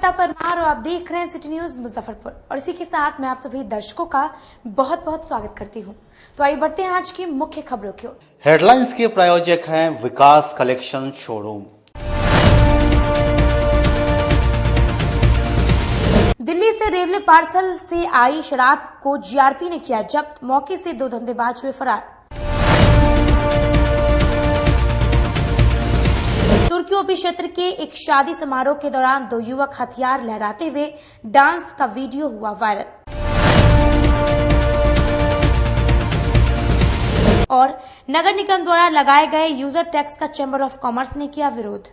श्वेता परमार और आप देख रहे हैं सिटी न्यूज मुजफ्फरपुर और इसी के साथ मैं आप सभी दर्शकों का बहुत बहुत स्वागत करती हूं। तो आइए बढ़ते हैं आज की मुख्य खबरों की ओर। हेडलाइंस के प्रायोजक हैं विकास कलेक्शन शोरूम। दिल्ली से रेलवे पार्सल से आई शराब को जीआरपी ने किया जब्त, मौके से 2 धंधेबाज हुए फरार। तुर्की ओपी क्षेत्र के एक शादी समारोह के दौरान 2 युवक हथियार लहराते हुए डांस का वीडियो हुआ वायरल। और नगर निगम द्वारा लगाए गए यूजर टैक्स का चैम्बर ऑफ कॉमर्स ने किया विरोध।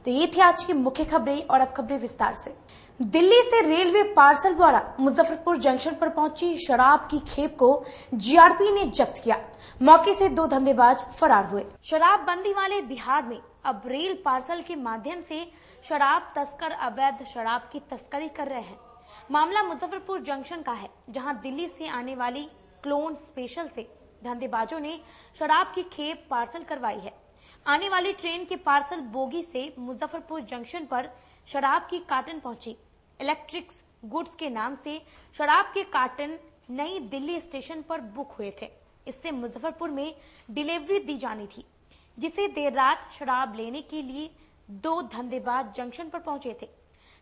तो ये थी आज की मुख्य खबरें और अब खबरें विस्तार से। दिल्ली से रेलवे पार्सल द्वारा मुजफ्फरपुर जंक्शन पर पहुंची शराब की खेप को जीआरपी ने जब्त किया। मौके से 2 धंधेबाज फरार हुए। शराबबंदी वाले बिहार में अब रेल पार्सल के माध्यम से शराब तस्कर अवैध शराब की तस्करी कर रहे हैं। मामला मुजफ्फरपुर जंक्शन का है, जहां दिल्ली से आने वाली क्लोन स्पेशल से धंधेबाजों ने शराब की खेप पार्सल करवाई है। आने वाली ट्रेन के पार्सल बोगी से मुजफ्फरपुर जंक्शन पर शराब की कार्टन पहुंची। इलेक्ट्रिक गुड्स के नाम से शराब के कार्टन नई दिल्ली स्टेशन पर बुक हुए थे। इससे मुजफ्फरपुर में डिलीवरी दी जानी थी, जिसे देर रात शराब लेने के लिए 2 धंधेबाज जंक्शन पर पहुंचे थे।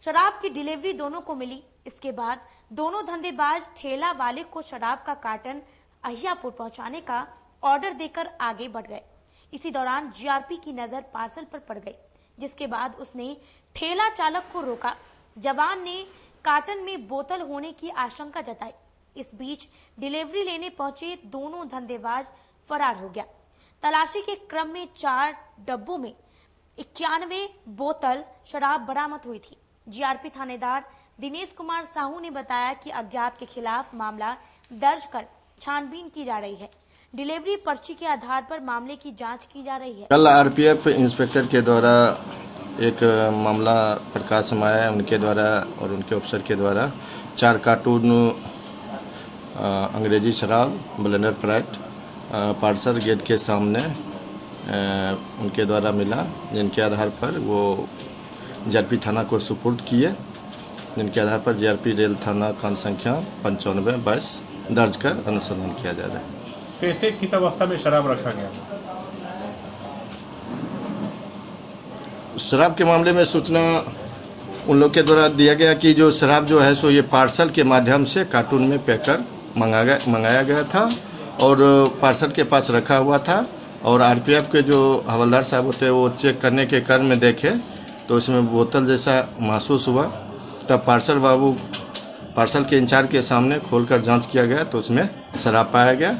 शराब की डिलीवरी दोनों को मिली। इसके बाद दोनों धंधेबाज ठेला वाले को शराब का कार्टन अहियापुर पहुंचाने का ऑर्डर देकर आगे बढ़ गए। इसी दौरान जीआरपी की नजर पार्सल पर पड़ गई, जिसके बाद उसने ठेला चालक को रोका। जवान ने कार्टन में बोतल होने की आशंका जताई। इस बीच डिलीवरी लेने पहुंचे दोनों धंधेबाज फरार हो गया। तलाशी के क्रम में 4 डब्बों में 91 बोतल शराब बरामद हुई थी। जीआरपी थानेदार दिनेश कुमार साहू ने बताया कि अज्ञात के खिलाफ मामला दर्ज कर छानबीन की जा रही है। डिलीवरी पर्ची के आधार पर मामले की जांच की जा रही है। कल आरपीएफ इंस्पेक्टर के द्वारा एक मामला प्रकाश में आया है। उनके द्वारा और उनके अफसर के द्वारा 4 कार्टून अंग्रेजी शराब ब्लेंडर प्राइट पार्सल गेट के सामने उनके द्वारा मिला, जिनके आधार पर वो जीआरपी थाना को सुपुर्द किए, जिनके आधार पर जीआरपी रेल थाना कांड संख्या 95/22 दर्ज कर अनुसंधान किया जा रहा है। कैसे किस अवस्था में शराब रखा गया? शराब के मामले में सूचना उन लोग के द्वारा दिया गया कि जो शराब जो है सो ये पार्सल के माध्यम से कार्टून में पैक कर मंगाया गया था और पार्सल के पास रखा हुआ था। और आरपीएफ के जो हवलदार साहब होते हैं वो चेक करने के क्रम में देखे तो उसमें बोतल जैसा महसूस हुआ। तब पार्सल के इंचार्ज के सामने खोलकर जांच किया गया तो उसमें शराब पाया गया,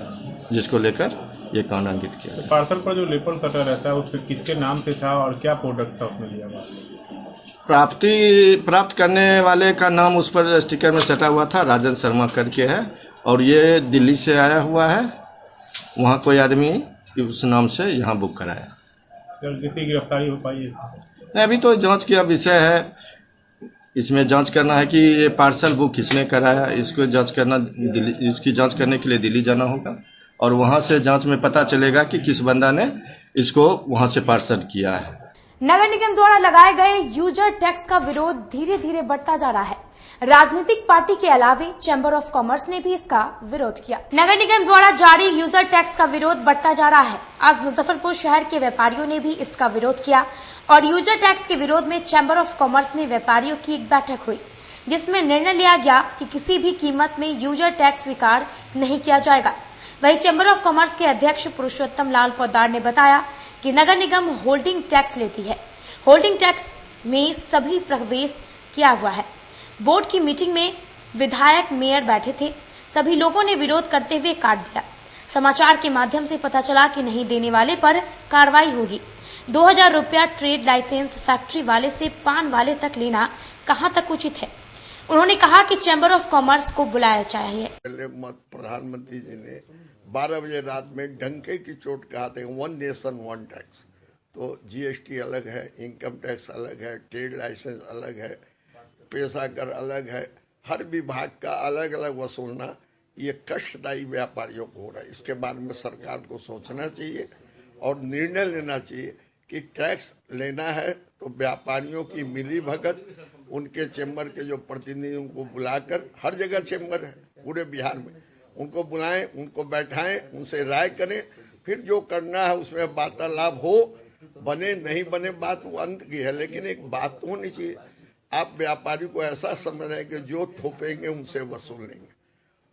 जिसको लेकर ये कांड अंकित किया। तो पार्सल पर जो लेबल सटा रहता है उस पर किसके नाम से था और क्या प्रोडक्ट था उसमें लिया गया? प्राप्त करने वाले का नाम उस पर स्टिकर में सटा हुआ था, राजन शर्मा करके है, और ये दिल्ली से आया हुआ है। वहाँ कोई आदमी उस नाम से यहाँ बुक कराया। किसी की गिरफ्तारी हो पाई है? नहीं, अभी तो जांच का विषय है। इसमें जांच करना है कि ये पार्सल बुक किसने कराया, इसको जांच करना इसकी जांच करने के लिए दिल्ली जाना होगा और वहां से जांच में पता चलेगा कि किस बंदा ने इसको वहां से पार्सल किया है। नगर निगम द्वारा लगाए गए यूजर टैक्स का विरोध धीरे धीरे बढ़ता जा रहा है। राजनीतिक पार्टी के अलावे चैम्बर ऑफ कॉमर्स ने भी इसका विरोध किया। नगर निगम द्वारा जारी यूजर टैक्स का विरोध बढ़ता जा रहा है। आज मुजफ्फरपुर शहर के व्यापारियों ने भी इसका विरोध किया और यूजर टैक्स के विरोध में चैम्बर ऑफ कॉमर्स में व्यापारियों की एक बैठक हुई, जिसमें निर्णय लिया गया कि किसी भी कीमत में यूजर टैक्स स्वीकार नहीं किया जाएगा। वहीं चैम्बर ऑफ कॉमर्स के अध्यक्ष पुरुषोत्तम लाल पोद्दार ने बताया कि नगर निगम होल्डिंग टैक्स लेती है। होल्डिंग टैक्स में सभी प्रवेश किया हुआ है। बोर्ड की मीटिंग में विधायक मेयर बैठे थे। सभी लोगों ने विरोध करते हुए काट दिया। समाचार के माध्यम से पता चला कि नहीं देने वाले पर कार्रवाई होगी। 2000 रुपया ट्रेड लाइसेंस फैक्ट्री वाले से पान वाले तक लेना कहां तक उचित है? उन्होंने कहा कि चैम्बर ऑफ कॉमर्स को बुलाया चाहिए। प्रधानमंत्री जी ने 12 बजे रात में डंके की चोट कहा था, 1 नेशन 1 टैक्स। तो जीएसटी अलग है, इनकम टैक्स अलग है, ट्रेड लाइसेंस अलग है, पेशा कर अलग है, हर विभाग का अलग अलग वसूलना ये कष्टदायी व्यापारियों को हो रहा है। इसके बारे में सरकार को सोचना चाहिए और निर्णय लेना चाहिए कि टैक्स लेना है तो व्यापारियों की मिली भगत, उनके चेम्बर के जो प्रतिनिधि उनको बुलाकर, हर जगह चेम्बर है पूरे बिहार में, उनको बुलाएं, उनको बैठाएं, उनसे राय करें, फिर जो करना है उसमें वार्तालाप हो, बने नहीं बने बात वो अंत की है, लेकिन एक बात होनी चाहिए। आप व्यापारी को ऐसा समझ रहे हैं कि जो थोपेंगे उनसे वसूल लेंगे,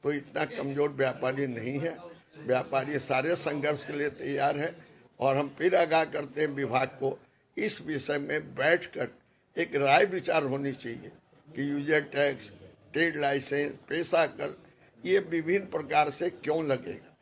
तो इतना कमजोर व्यापारी नहीं है। व्यापारी सारे संघर्ष के लिए तैयार है और हम फिर आगाह करते हैं विभाग को, इस विषय में बैठकर एक राय विचार होनी चाहिए कि यूजर टैक्स, ट्रेड लाइसेंस, पेशा कर, ये विभिन्न प्रकार से क्यों लगेगा।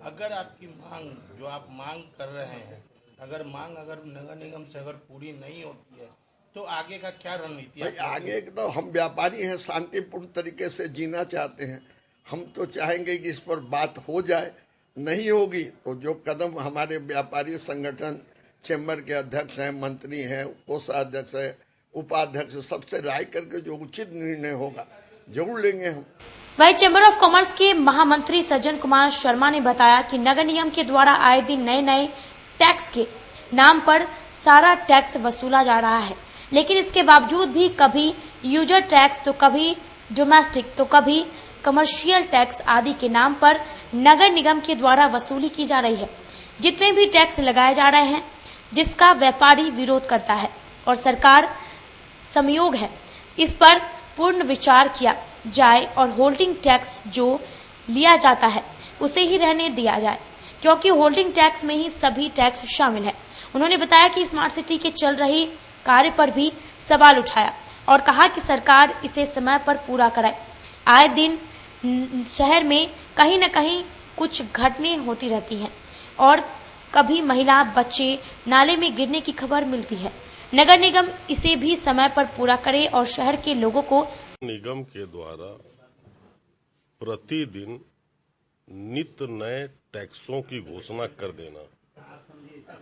अगर आपकी मांग जो आप मांग कर रहे हैं, अगर नगर निगम से अगर पूरी नहीं होती है तो आगे का क्या रणनीति है? आगे तो हम व्यापारी हैं, शांतिपूर्ण तरीके से जीना चाहते हैं। हम तो चाहेंगे कि इस पर बात हो जाए, नहीं होगी तो जो कदम हमारे व्यापारी संगठन, चैम्बर के अध्यक्ष हैं, मंत्री हैं, कोषाध्यक्ष है, उपाध्यक्ष, सबसे राय करके जो उचित निर्णय होगा जरूर लेंगे हम। वहीं चैम्बर ऑफ कॉमर्स के महामंत्री सज्जन कुमार शर्मा ने बताया कि नगर निगम के द्वारा आए दिन नए टैक्स के नाम पर सारा टैक्स वसूला जा रहा है, लेकिन इसके बावजूद भी कभी यूजर टैक्स तो कभी डोमेस्टिक तो कभी कमर्शियल टैक्स आदि के नाम पर नगर निगम के द्वारा वसूली की जा रही है। जितने भी टैक्स लगाए जा रहे हैं जिसका व्यापारी विरोध करता है और सरकार संयोग है, इस पर पूर्ण विचार किया जाए और होल्डिंग टैक्स जो लिया जाता है उसे ही रहने दिया जाए, क्योंकि होल्डिंग टैक्स में ही सभी टैक्स शामिल है। उन्होंने बताया कि स्मार्ट सिटी के चल रही कार्य पर भी सवाल उठाया और कहा कि सरकार इसे समय पर पूरा कराए। आए दिन शहर में कहीं न कहीं कुछ घटनाएं होती रहती हैं और कभी महिला, बच्चे नाले में गिरने की खबर मिलती है। नगर निगम इसे भी समय पर पूरा करे और शहर के लोगों को निगम के द्वारा प्रतिदिन नित्य नए टैक्सों की घोषणा कर देना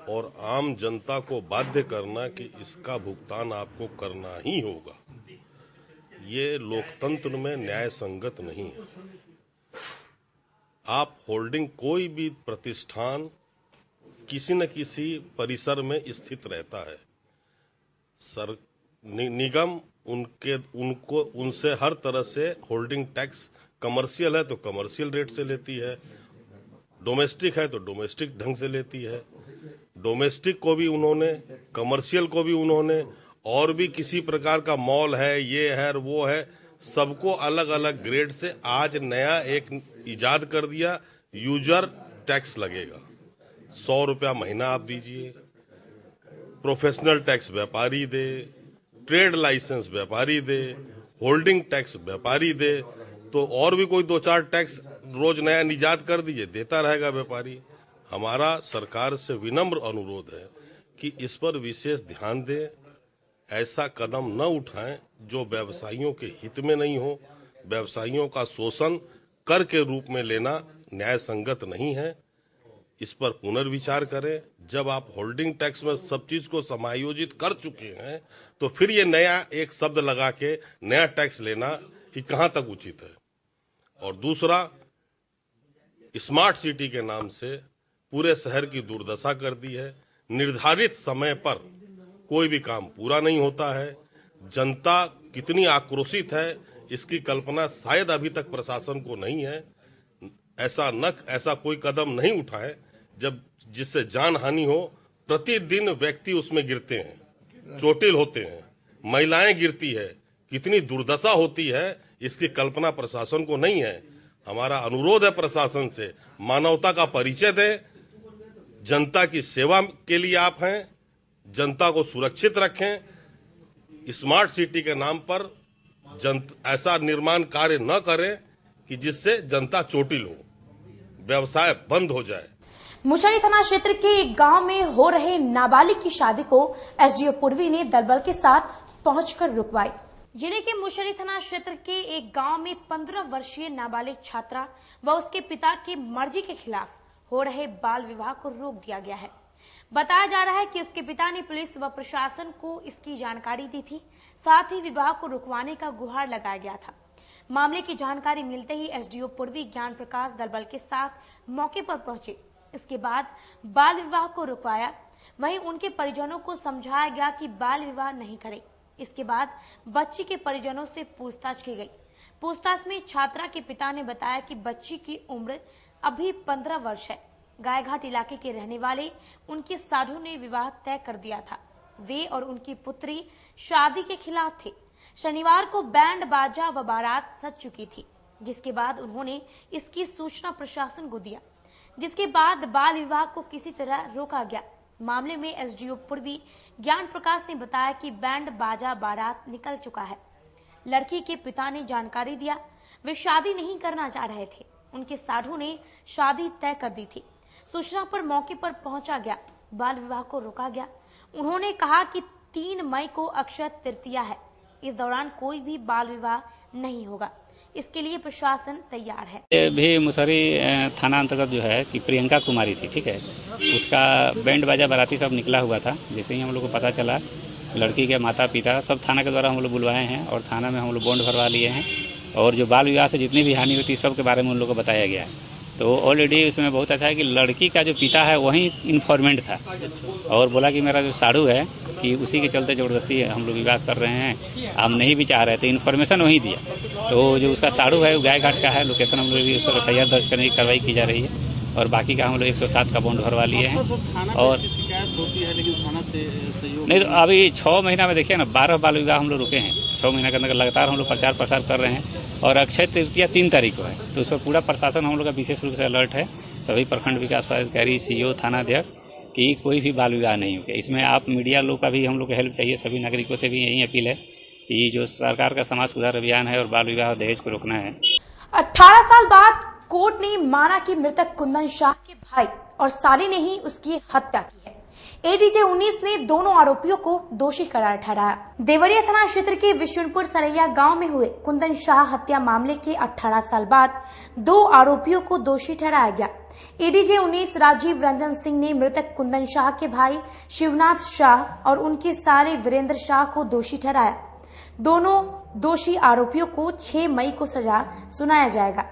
और आम जनता को बाध्य करना कि इसका भुगतान आपको करना ही होगा, ये लोकतंत्र में न्याय संगत नहीं है। आप होल्डिंग कोई भी प्रतिष्ठान किसी न किसी परिसर में स्थित रहता है, निगम उनसे हर तरह से होल्डिंग टैक्स, कमर्शियल है तो कमर्शियल रेट से लेती है, डोमेस्टिक है तो डोमेस्टिक ढंग से लेती है। डोमेस्टिक को भी उन्होंने, कमर्शियल को भी उन्होंने, और भी किसी प्रकार का मॉल है, ये है वो है, सबको अलग अलग ग्रेड से आज नया एक इजाद कर दिया, यूजर टैक्स लगेगा। 100 रुपया महीना आप दीजिए, प्रोफेशनल टैक्स व्यापारी दे, ट्रेड लाइसेंस व्यापारी दे, होल्डिंग टैक्स व्यापारी दे, तो और भी कोई 2-4 टैक्स रोज नया निजात कर दीजिए, देता रहेगा व्यापारी। हमारा सरकार से विनम्र अनुरोध है कि इस पर विशेष ध्यान दें, ऐसा कदम न उठाएं जो व्यवसायियों के हित में नहीं हो। व्यवसायियों का शोषण कर के रूप में लेना न्याय संगत नहीं है, इस पर पुनर्विचार करें। जब आप होल्डिंग टैक्स में सब चीज को समायोजित कर चुके हैं तो फिर ये नया एक शब्द लगा के नया टैक्स लेना ही कहां तक उचित है। और दूसरा, स्मार्ट सिटी के नाम से पूरे शहर की दुर्दशा कर दी है। निर्धारित समय पर कोई भी काम पूरा नहीं होता है। जनता कितनी आक्रोशित है इसकी कल्पना शायद अभी तक प्रशासन को नहीं है। ऐसा कोई कदम नहीं उठाए जब जिससे जान हानि हो। प्रतिदिन व्यक्ति उसमें गिरते हैं, चोटिल होते हैं, महिलाएं गिरती है, कितनी दुर्दशा होती है इसकी कल्पना प्रशासन को नहीं है। हमारा अनुरोध है प्रशासन से, मानवता का परिचय दें, जनता की सेवा के लिए आप हैं, जनता को सुरक्षित रखें। स्मार्ट सिटी के नाम पर ऐसा निर्माण कार्य न करें कि जिससे जनता चोटिल हो, व्यवसाय बंद हो जाए। मुशहरी थाना क्षेत्र के एक गांव में हो रहे नाबालिग की शादी को एसडीओ पूर्वी ने दलबल के साथ पहुंचकर रुकवाई। जिले के मुशहरी थाना क्षेत्र के एक गांव में 15 वर्षीय नाबालिग छात्रा व उसके पिता की मर्जी के खिलाफ हो रहे बाल विवाह को रोक दिया गया है। बताया जा रहा है कि उसके पिता ने पुलिस व प्रशासन को इसकी जानकारी दी थी, साथ ही विवाह को रुकवाने का गुहार लगाया गया था। मामले की जानकारी मिलते ही एसडीओ पूर्वी ज्ञान प्रकाश दलबल के साथ मौके पर पहुंचे। इसके बाद बाल विवाह को रुकवाया। वहीं उनके परिजनों को समझाया गया कि बाल विवाह नहीं करें। इसके बाद बच्ची के परिजनों से पूछताछ की गई। पूछताछ में छात्रा के पिता ने बताया कि बच्ची की उम्र अभी 15 वर्ष है। गायघाट इलाके के रहने वाले उनके साधु ने विवाह तय कर दिया था। वे और उनकी पुत्री शादी के खिलाफ थे। शनिवार को बैंड बाजा व बारात सज चुकी थी, जिसके बाद उन्होंने इसकी सूचना प्रशासन को दिया, जिसके बाद बाल विवाह को किसी तरह रोका गया। मामले में एसडीओ पूर्वी ज्ञान प्रकाश ने बताया कि बैंड बाजा बारात निकल चुका है। लड़की के पिता ने जानकारी दिया, वे शादी नहीं करना चाह रहे थे। उनके साधु ने शादी तय कर दी थी। सूचना पर मौके पर पहुंचा गया, बाल विवाह को रोका गया। उन्होंने कहा कि 3 मई को अक्षय तृतीया है, इस दौरान कोई भी बाल विवाह नहीं होगा। इसके लिए प्रशासन तैयार है। ये भी मुसहरी थाना अंतर्गत जो है कि प्रियंका कुमारी थी, ठीक है, उसका बैंड बाजा बाराती सब निकला हुआ था। जैसे ही हम लोग को पता चला, लड़की के माता पिता सब थाना के द्वारा हम लोग बुलवाए हैं और थाना में हम लोग बॉन्ड भरवा लिए हैं और जो बाल विवाह से जितनी भी हानि होती है सब के बारे में उन लोग को बताया गया है। तो ऑलरेडी उसमें बहुत अच्छा है कि लड़की का जो पिता है वही इन्फॉर्मेंट था और बोला कि मेरा जो साधु है कि उसी के चलते ज़बरदस्ती हम लोग विवाह कर रहे हैं, हम नहीं भी चाह रहे थे, इन्फॉर्मेशन वही दिया। तो जो उसका साधु है वो गायघाट का है, लोकेशन हम लोग भी उस पर FIR दर्ज करने की कार्रवाई की जा रही है और बाकी का हम लोग 107 का बॉन्ड भरवा लिए हैं। और नहीं तो अभी 6 महीना में देखिए ना 12 बाल विवाह हम लोग रुके हैं। 6 महीना के अंदर लगातार हम लोग प्रचार प्रसार कर रहे हैं और अक्षय तृतीया 3 तारीख को है, तो उस पर पूरा प्रशासन हम लोग का विशेष रूप से अलर्ट है। सभी प्रखंड विकास पदाधिकारी, CO, थाना अध्यक्ष कि कोई भी बाल विवाह नहीं हो गया। इसमें आप मीडिया लोग का भी हम लोग को हेल्प चाहिए। सभी नागरिकों से भी यही अपील है कि जो सरकार का समाज सुधार अभियान है और बाल विवाह और दहेज को रोकना है। 18 साल बाद कोर्ट ने माना कि मृतक कुंदन शाह के भाई और साली ने ही उसकी हत्या की है। ADJ 19 ने दोनों आरोपियों को दोषी करार ठहराया। देवरिया थाना क्षेत्र के विशुनपुर सरैया गांव में हुए कुंदन शाह हत्या मामले के 18 साल बाद 2 आरोपियों को दोषी ठहराया गया। ADJ 19 राजीव रंजन सिंह ने मृतक कुंदन शाह के भाई शिवनाथ शाह और उनके साले वीरेंद्र शाह को दोषी ठहराया। दोनों दोषी आरोपियों को 6 मई को सजा सुनाया जाएगा।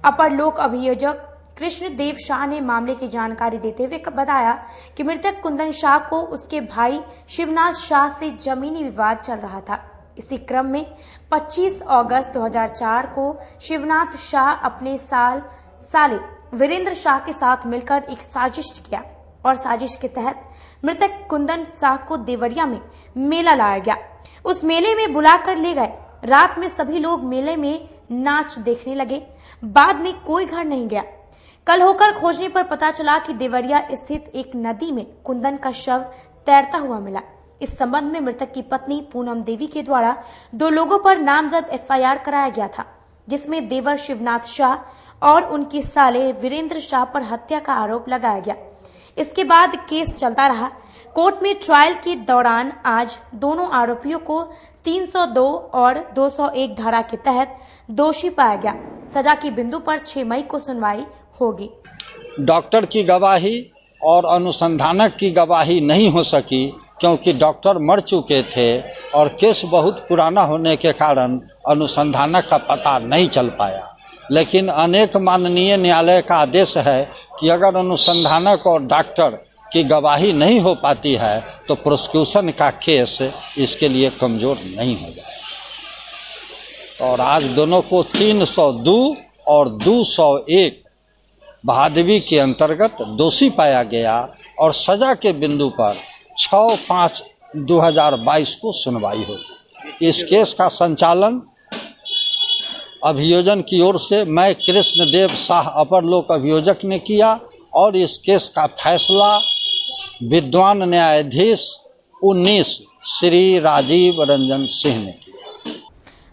अपर लोक अभियोजक कृष्णदेव शाह ने मामले की जानकारी देते हुए बताया कि मृतक कुंदन शाह को उसके भाई शिवनाथ शाह से जमीनी विवाद चल रहा था। इसी क्रम में 25 अगस्त 2004 को शिवनाथ शाह अपने साले वीरेंद्र शाह के साथ मिलकर एक साजिश किया और साजिश के तहत मृतक कुंदन शाह को देवरिया में मेला लाया गया। उस मेले में बुलाकर ले गए। रात में सभी लोग मेले में नाच देखने लगे। बाद में कोई घर नहीं गया। कल होकर खोजने पर पता चला कि देवरिया स्थित एक नदी में कुंदन का शव तैरता हुआ मिला। इस संबंध में मृतक की पत्नी पूनम देवी के द्वारा 2 लोगों पर नामजद FIR कराया गया था, जिसमें देवर शिवनाथ शाह और उनके साले वीरेंद्र शाह पर हत्या का आरोप लगाया गया। इसके बाद केस चलता रहा। कोर्ट में ट्रायल के दौरान आज दोनों आरोपियों को 302 और 201 धारा के तहत दोषी पाया गया। सजा की बिंदु पर 6 मई को सुनवाई होगी। डॉक्टर की गवाही और अनुसंधानक की गवाही नहीं हो सकी क्योंकि डॉक्टर मर चुके थे और केस बहुत पुराना होने के कारण अनुसंधानक का पता नहीं चल पाया। लेकिन अनेक माननीय न्यायालय का आदेश है कि अगर अनुसंधानक और डॉक्टर की गवाही नहीं हो पाती है तो प्रोसिक्यूशन का केस इसके लिए कमज़ोर नहीं हो जाए। और आज दोनों को 302 और 201 बहादुरी के अंतर्गत दोषी पाया गया और सजा के बिंदु पर 6/5/2022 को सुनवाई होगी। इस केस का संचालन अभियोजन की ओर से मैं कृष्णदेव शाह अपर लोक अभियोजक ने किया और इस केस का फैसला विद्वान न्यायाधीश 19 श्री राजीव रंजन सिंह ने किया।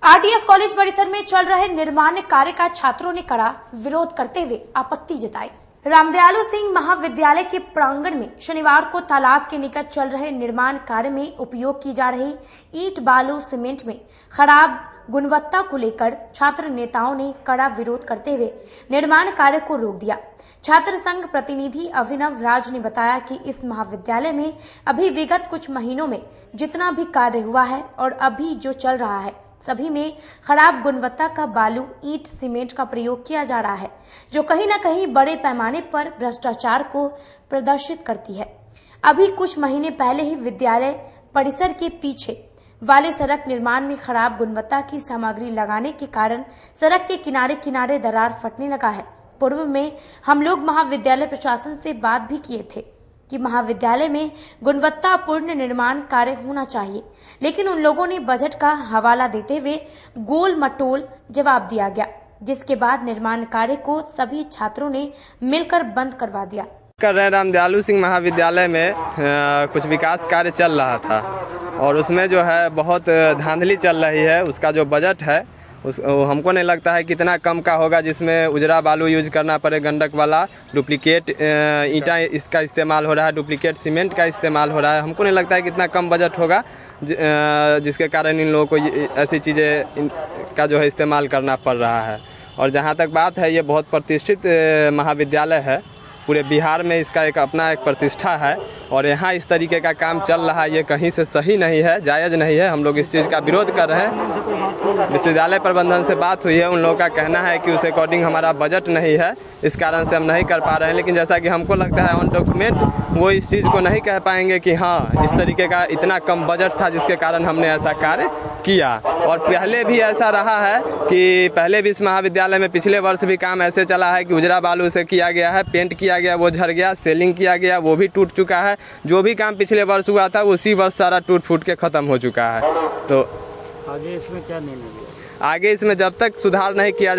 RTS कॉलेज परिसर में चल रहे निर्माण कार्य का छात्रों ने कड़ा विरोध करते हुए आपत्ति जताई। रामदयालु सिंह महाविद्यालय के प्रांगण में शनिवार को तालाब के निकट चल रहे निर्माण कार्य में उपयोग की जा रही ईंट, बालू, सीमेंट में खराब गुणवत्ता को लेकर छात्र नेताओं ने कड़ा विरोध करते हुए निर्माण कार्य को रोक दिया। छात्र संघ प्रतिनिधि अभिनव राज ने बताया कि इस महाविद्यालय में अभी विगत कुछ महीनों में जितना भी कार्य हुआ है और अभी जो चल रहा है सभी में खराब गुणवत्ता का बालू, ईंट, सीमेंट का प्रयोग किया जा रहा है, जो कहीं न कहीं बड़े पैमाने पर भ्रष्टाचार को प्रदर्शित करती है। अभी कुछ महीने पहले ही विद्यालय परिसर के पीछे वाले सड़क निर्माण में खराब गुणवत्ता की सामग्री लगाने के कारण सड़क के किनारे किनारे दरार फटने लगा है। पूर्व में हम लोग महाविद्यालय प्रशासन से बात भी किए थे कि महाविद्यालय में गुणवत्तापूर्ण निर्माण कार्य होना चाहिए, लेकिन उन लोगों ने बजट का हवाला देते हुए गोल मटोल जवाब दिया गया, जिसके बाद निर्माण कार्य को सभी छात्रों ने मिलकर बंद करवा दिया। कर रहे रामदयालु सिंह महाविद्यालय में कुछ विकास कार्य चल रहा था और उसमें जो है बहुत धांधली चल रही है। उसका जो बजट है हमको नहीं लगता है कितना कम का होगा, जिसमें उजरा बालू यूज करना पड़े, गंडक वाला, डुप्लीकेट ईंटा इसका इस्तेमाल हो रहा है, डुप्लीकेट सीमेंट का इस्तेमाल हो रहा है। हमको नहीं लगता है कितना कम बजट होगा जिसके कारण इन लोगों को ऐसी चीज़ें का जो है इस्तेमाल करना पड़ रहा है। और जहाँ तक बात है, ये बहुत प्रतिष्ठित महाविद्यालय है, पूरे बिहार में इसका एक अपना एक प्रतिष्ठा है और यहाँ इस तरीके का काम चल रहा है, ये कहीं से सही नहीं है, जायज़ नहीं है। हम लोग इस चीज़ का विरोध कर रहे हैं। विश्वविद्यालय प्रबंधन से बात हुई है, उन लोगों का कहना है कि उस अकॉर्डिंग हमारा बजट नहीं है, इस कारण से हम नहीं कर पा रहे हैं। लेकिन जैसा कि हमको लगता है ऑन डॉक्यूमेंट वो इस चीज़ को नहीं कह पाएंगे कि हाँ इस तरीके का इतना कम बजट था जिसके कारण हमने ऐसा कार्य किया। और पहले भी ऐसा रहा है कि पहले भी इस महाविद्यालय में पिछले वर्ष भी काम ऐसे चला है कि उजरा बालू से किया गया है, पेंट किया गया, वो झड़ गया, सेलिंग किया गया, वो भी टूट चुका है। जो भी काम पिछले वर्ष हुआ था उसी वर्ष सारा टूट फूट के ख़त्म हो चुका है। तो आगे इसमें क्या निर्णय लिया? आगे इसमें जब तक सुधार नहीं किया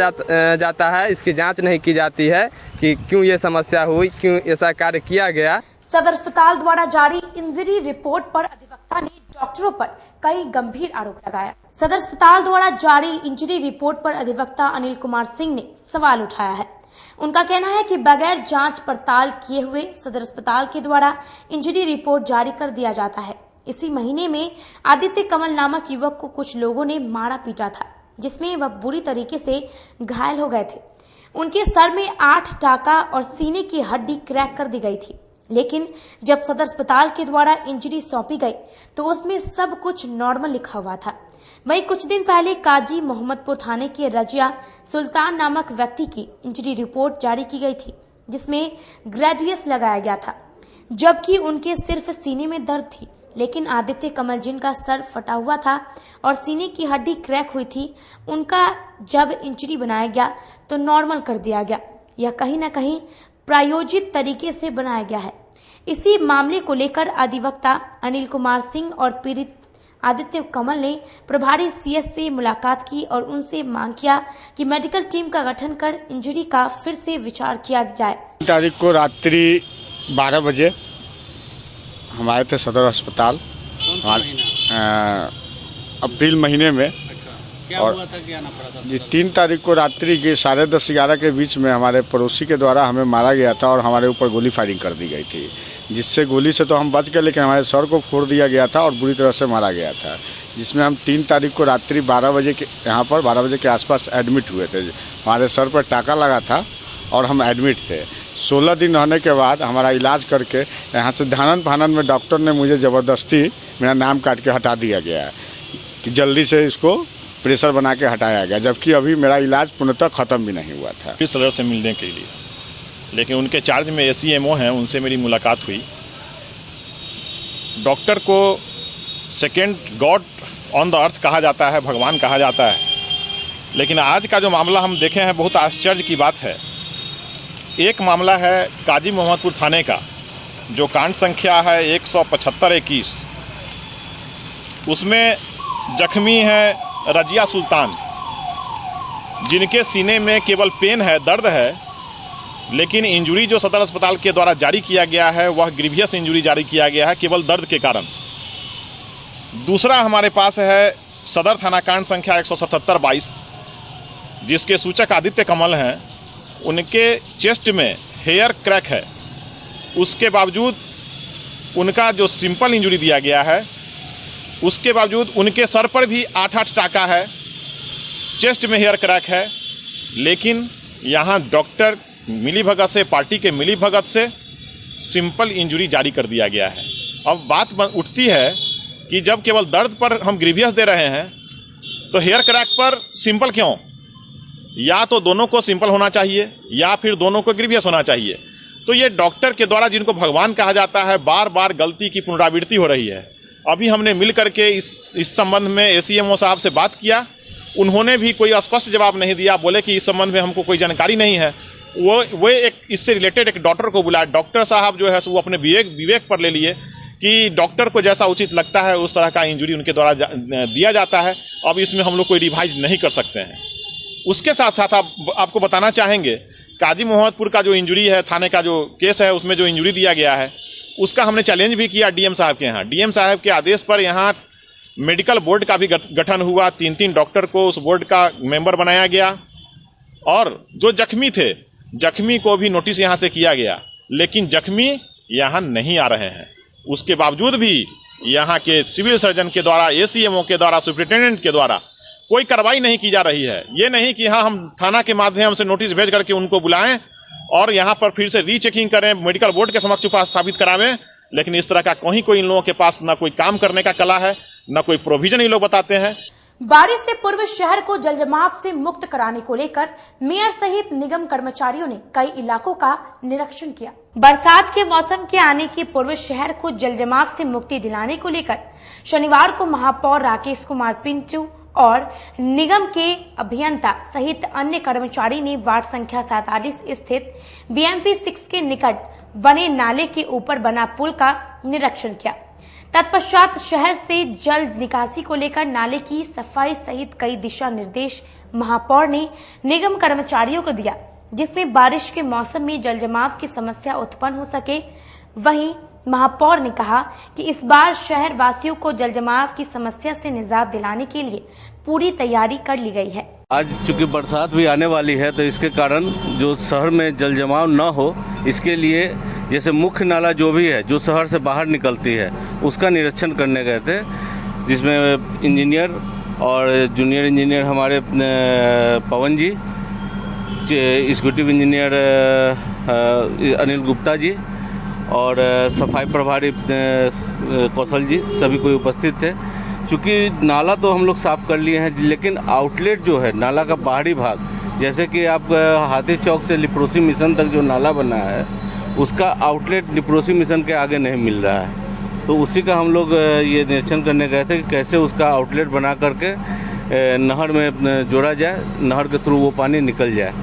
जाता है, इसकी जांच नहीं की जाती है कि क्यों ये समस्या हुई, क्यों ऐसा कार्य किया गया। सदर अस्पताल द्वारा जारी इंजरी रिपोर्ट पर अधिवक्ता ने डॉक्टरों पर कई गंभीर आरोप लगाया। सदर अस्पताल द्वारा जारी इंजरी रिपोर्ट पर अधिवक्ता अनिल कुमार सिंह ने सवाल उठाया है। उनका कहना है कि बगैर जांच पड़ताल किए हुए सदर अस्पताल के द्वारा इंजरी रिपोर्ट जारी कर दिया जाता है। इसी महीने में आदित्य कमल नामक युवक को कुछ लोगों ने मारा पीटा था, जिसमें वह बुरी तरीके से घायल हो गए थे। उनके सर में 8 टाका और सीने की हड्डी क्रैक कर दी गई थी। लेकिन जब सदर अस्पताल के द्वारा इंजरी सौंपी गई तो उसमें सब कुछ नॉर्मल लिखा हुआ था। वहीं कुछ दिन पहले काजी मोहम्मदपुर थाने के रजिया सुल्तान नामक व्यक्ति की इंजरी रिपोर्ट जारी की गई थी, जिसमें ग्रेडियस लगाया गया था, जबकि उनके सिर्फ सीने में दर्द थी। लेकिन आदित्य कमल जिनका सर फटा हुआ था और सीने की हड्डी क्रैक हुई थी, उनका जब इंजरी बनाया गया तो नॉर्मल कर दिया गया। यह कहीं न कहीं प्रायोजित तरीके से बनाया गया है। इसी मामले को लेकर अधिवक्ता अनिल कुमार सिंह और पीड़ित आदित्य कमल ने प्रभारी सीएस से मुलाकात की और उनसे मांग किया कि मेडिकल टीम का गठन कर इंजरी का फिर से विचार किया जाए। तारीख को रात्रि 12 बजे हम आए थे सदर अस्पताल, अप्रैल महीने में। क्या और हुआ था, क्या आना पड़ा था? जी 3 तारीख को रात्रि के 10:30-11 के बीच में हमारे पड़ोसी के द्वारा हमें मारा गया था और हमारे ऊपर गोली फायरिंग कर दी गई थी, जिससे गोली से तो हम बच गए, लेकिन हमारे सर को फोड़ दिया गया था और बुरी तरह से मारा गया था। जिसमें हम 3 तारीख को रात्रि 12 बजे के यहाँ पर 12 बजे के आसपास एडमिट हुए थे। हमारे सर पर टाका लगा था और हम एडमिट थे। 16 दिन रहने के बाद हमारा इलाज करके यहाँ से धानन फानन में डॉक्टर ने मुझे ज़बरदस्ती मेरा नाम काट के हटा दिया गया है कि जल्दी से इसको प्रेशर बना के हटाया गया, जबकि अभी मेरा इलाज पूर्णतः ख़त्म भी नहीं हुआ था। सदर से मिलने के लिए, लेकिन उनके चार्ज में ACMO हैं, उनसे मेरी मुलाकात हुई। डॉक्टर को second God on the earth कहा जाता है, भगवान कहा जाता है। लेकिन आज का जो मामला हम देखे हैं, बहुत आश्चर्य की बात है। एक मामला है काजी मोहम्मदपुर थाने का, जो कांड संख्या है 175-21। उसमें जख्मी है रजिया सुल्तान, जिनके सीने में केवल पेन है, दर्द है, लेकिन इंजरी जो सदर अस्पताल के द्वारा जारी किया गया है वह ग्रीवियस इंजरी जारी किया गया है, केवल दर्द के कारण। दूसरा हमारे पास है सदर थाना कांड संख्या 177-22, जिसके सूचक आदित्य कमल हैं। उनके चेस्ट में हेयर क्रैक है, उसके बावजूद उनका जो सिंपल इंजरी दिया गया है, उसके बावजूद उनके सर पर भी 8 टाका है, चेस्ट में हेयर क्रैक है। लेकिन यहाँ डॉक्टर मिलीभगत से, पार्टी के मिलीभगत से सिंपल इंजरी जारी कर दिया गया है। अब बात उठती है कि जब केवल दर्द पर हम ग्रीवियस दे रहे हैं तो हेयर क्रैक पर सिंपल क्यों? या तो दोनों को सिंपल होना चाहिए या फिर दोनों को ग्रीवियस होना चाहिए। तो ये डॉक्टर के द्वारा जिनको भगवान कहा जाता है, बार बार गलती की पुनरावृत्ति हो रही है। अभी हमने मिल करके इस संबंध में एसीएमओ साहब से बात किया, उन्होंने भी कोई स्पष्ट जवाब नहीं दिया, बोले कि इस संबंध में हमको कोई जानकारी नहीं है। वो एक इससे रिलेटेड एक डॉक्टर को बुलाया, डॉक्टर साहब जो है वो अपने विवेक पर ले लिए कि डॉक्टर को जैसा उचित लगता है उस तरह का इंजरी उनके द्वारा दिया जाता है। अब इसमें हम लोग कोई रिवाइज नहीं कर सकते हैं। उसके साथ साथ आपको बताना चाहेंगे, काजी मोहम्मदपुर का जो इंजरी है, थाने का जो केस है, उसमें जो इंजरी दिया गया है उसका हमने चैलेंज भी किया डीएम साहब के यहाँ। डीएम साहब के आदेश पर यहाँ मेडिकल बोर्ड का भी गठन हुआ, 3 डॉक्टर को उस बोर्ड का मेंबर बनाया गया और जो जख्मी थे, जख्मी को भी नोटिस यहाँ से किया गया, लेकिन जख्मी यहाँ नहीं आ रहे हैं। उसके बावजूद भी यहाँ के सिविल सर्जन के द्वारा, एसीएमओ के द्वारा, सुपरिटेंडेंट के द्वारा कोई कार्रवाई नहीं की जा रही है। ये नहीं कि हाँ हम थाना के माध्यम से नोटिस भेज करके उनको बुलाएं और यहाँ पर फिर से रीचेकिंग करें, मेडिकल बोर्ड के समक्ष स्थापित करावें, लेकिन इस तरह का कोई इन लोगों के पास ना कोई काम करने का कला है, ना कोई प्रोविजन ये लोग बताते हैं। बारिश से पूर्व शहर को जलजमाव से मुक्त कराने को लेकर मेयर सहित निगम कर्मचारियों ने कई इलाकों का निरीक्षण किया। बरसात के मौसम के आने के पूर्व शहर को जलजमाव से मुक्ति दिलाने को लेकर शनिवार को महापौर राकेश कुमार पिंटू और निगम के अभियंता सहित अन्य कर्मचारी ने वार्ड संख्या 47 स्थित BMP 6 के निकट बने नाले के ऊपर बना पुल का निरीक्षण किया। तत्पश्चात शहर से जल निकासी को लेकर नाले की सफाई सहित कई दिशा निर्देश महापौर ने निगम कर्मचारियों को दिया, जिसमें बारिश के मौसम में जल जमाव की समस्या उत्पन्न हो सके। वहीं महापौर ने कहा कि इस बार शहर वासियों को जल जमाव की समस्या से निजात दिलाने के लिए पूरी तैयारी कर ली गई है। आज चूंकि बरसात भी आने वाली है, तो इसके कारण जो शहर में जल जमाव न हो, इसके लिए जैसे मुख्य नाला जो भी है जो शहर से बाहर निकलती है उसका निरीक्षण करने गए थे, जिसमें इंजीनियर और जूनियर इंजीनियर हमारे पवन जी, एग्जीक्यूटिव इंजीनियर अनिल गुप्ता जी और सफाई प्रभारी कौशल जी, सभी कोई उपस्थित थे। चूँकि नाला तो हम लोग साफ कर लिए हैं, लेकिन आउटलेट जो है नाला का बाहरी भाग, जैसे कि आप हाथी चौक से लिप्रोसी मिशन तक जो नाला बना है उसका आउटलेट लिप्रोसी मिशन के आगे नहीं मिल रहा है, तो उसी का हम लोग ये निरीक्षण करने गए थे कि कैसे उसका आउटलेट बना करके नहर में जोड़ा जाए, नहर के थ्रू वो पानी निकल जाए,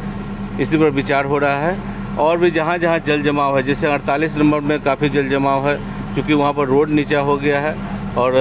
इसी पर विचार हो रहा है। और भी जहाँ जहाँ जल जमाव है, जैसे 48 नंबर में काफ़ी जल जमाव है, क्योंकि वहाँ पर रोड नीचा हो गया है और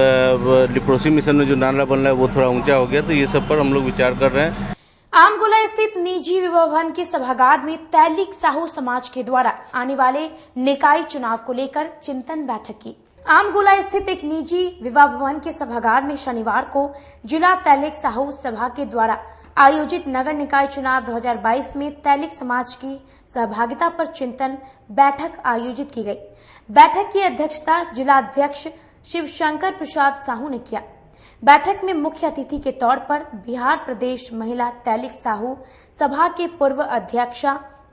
लिप्रोसी मिशन में जो नाला बन रहा है वो थोड़ा ऊंचा हो गया, तो ये सब पर हम लोग विचार कर रहे हैं। आमगोला स्थित निजी विवाह भवन के सभागार में तैलिक साहू समाज के द्वारा आने वाले निकाय चुनाव को लेकर चिंतन बैठक की। आमगोला स्थित एक निजी विवाह भवन के सभागार में शनिवार को जिला तैलिक साहू सभा के द्वारा आयोजित नगर निकाय चुनाव 2022 में तैलिक समाज की सहभागिता पर चिंतन बैठक आयोजित की गई। बैठक की अध्यक्षता जिला अध्यक्ष शिवशंकर प्रसाद साहू ने किया। बैठक में मुख्य अतिथि के तौर पर बिहार प्रदेश महिला तैलिक साहू सभा के पूर्व अध्यक्षा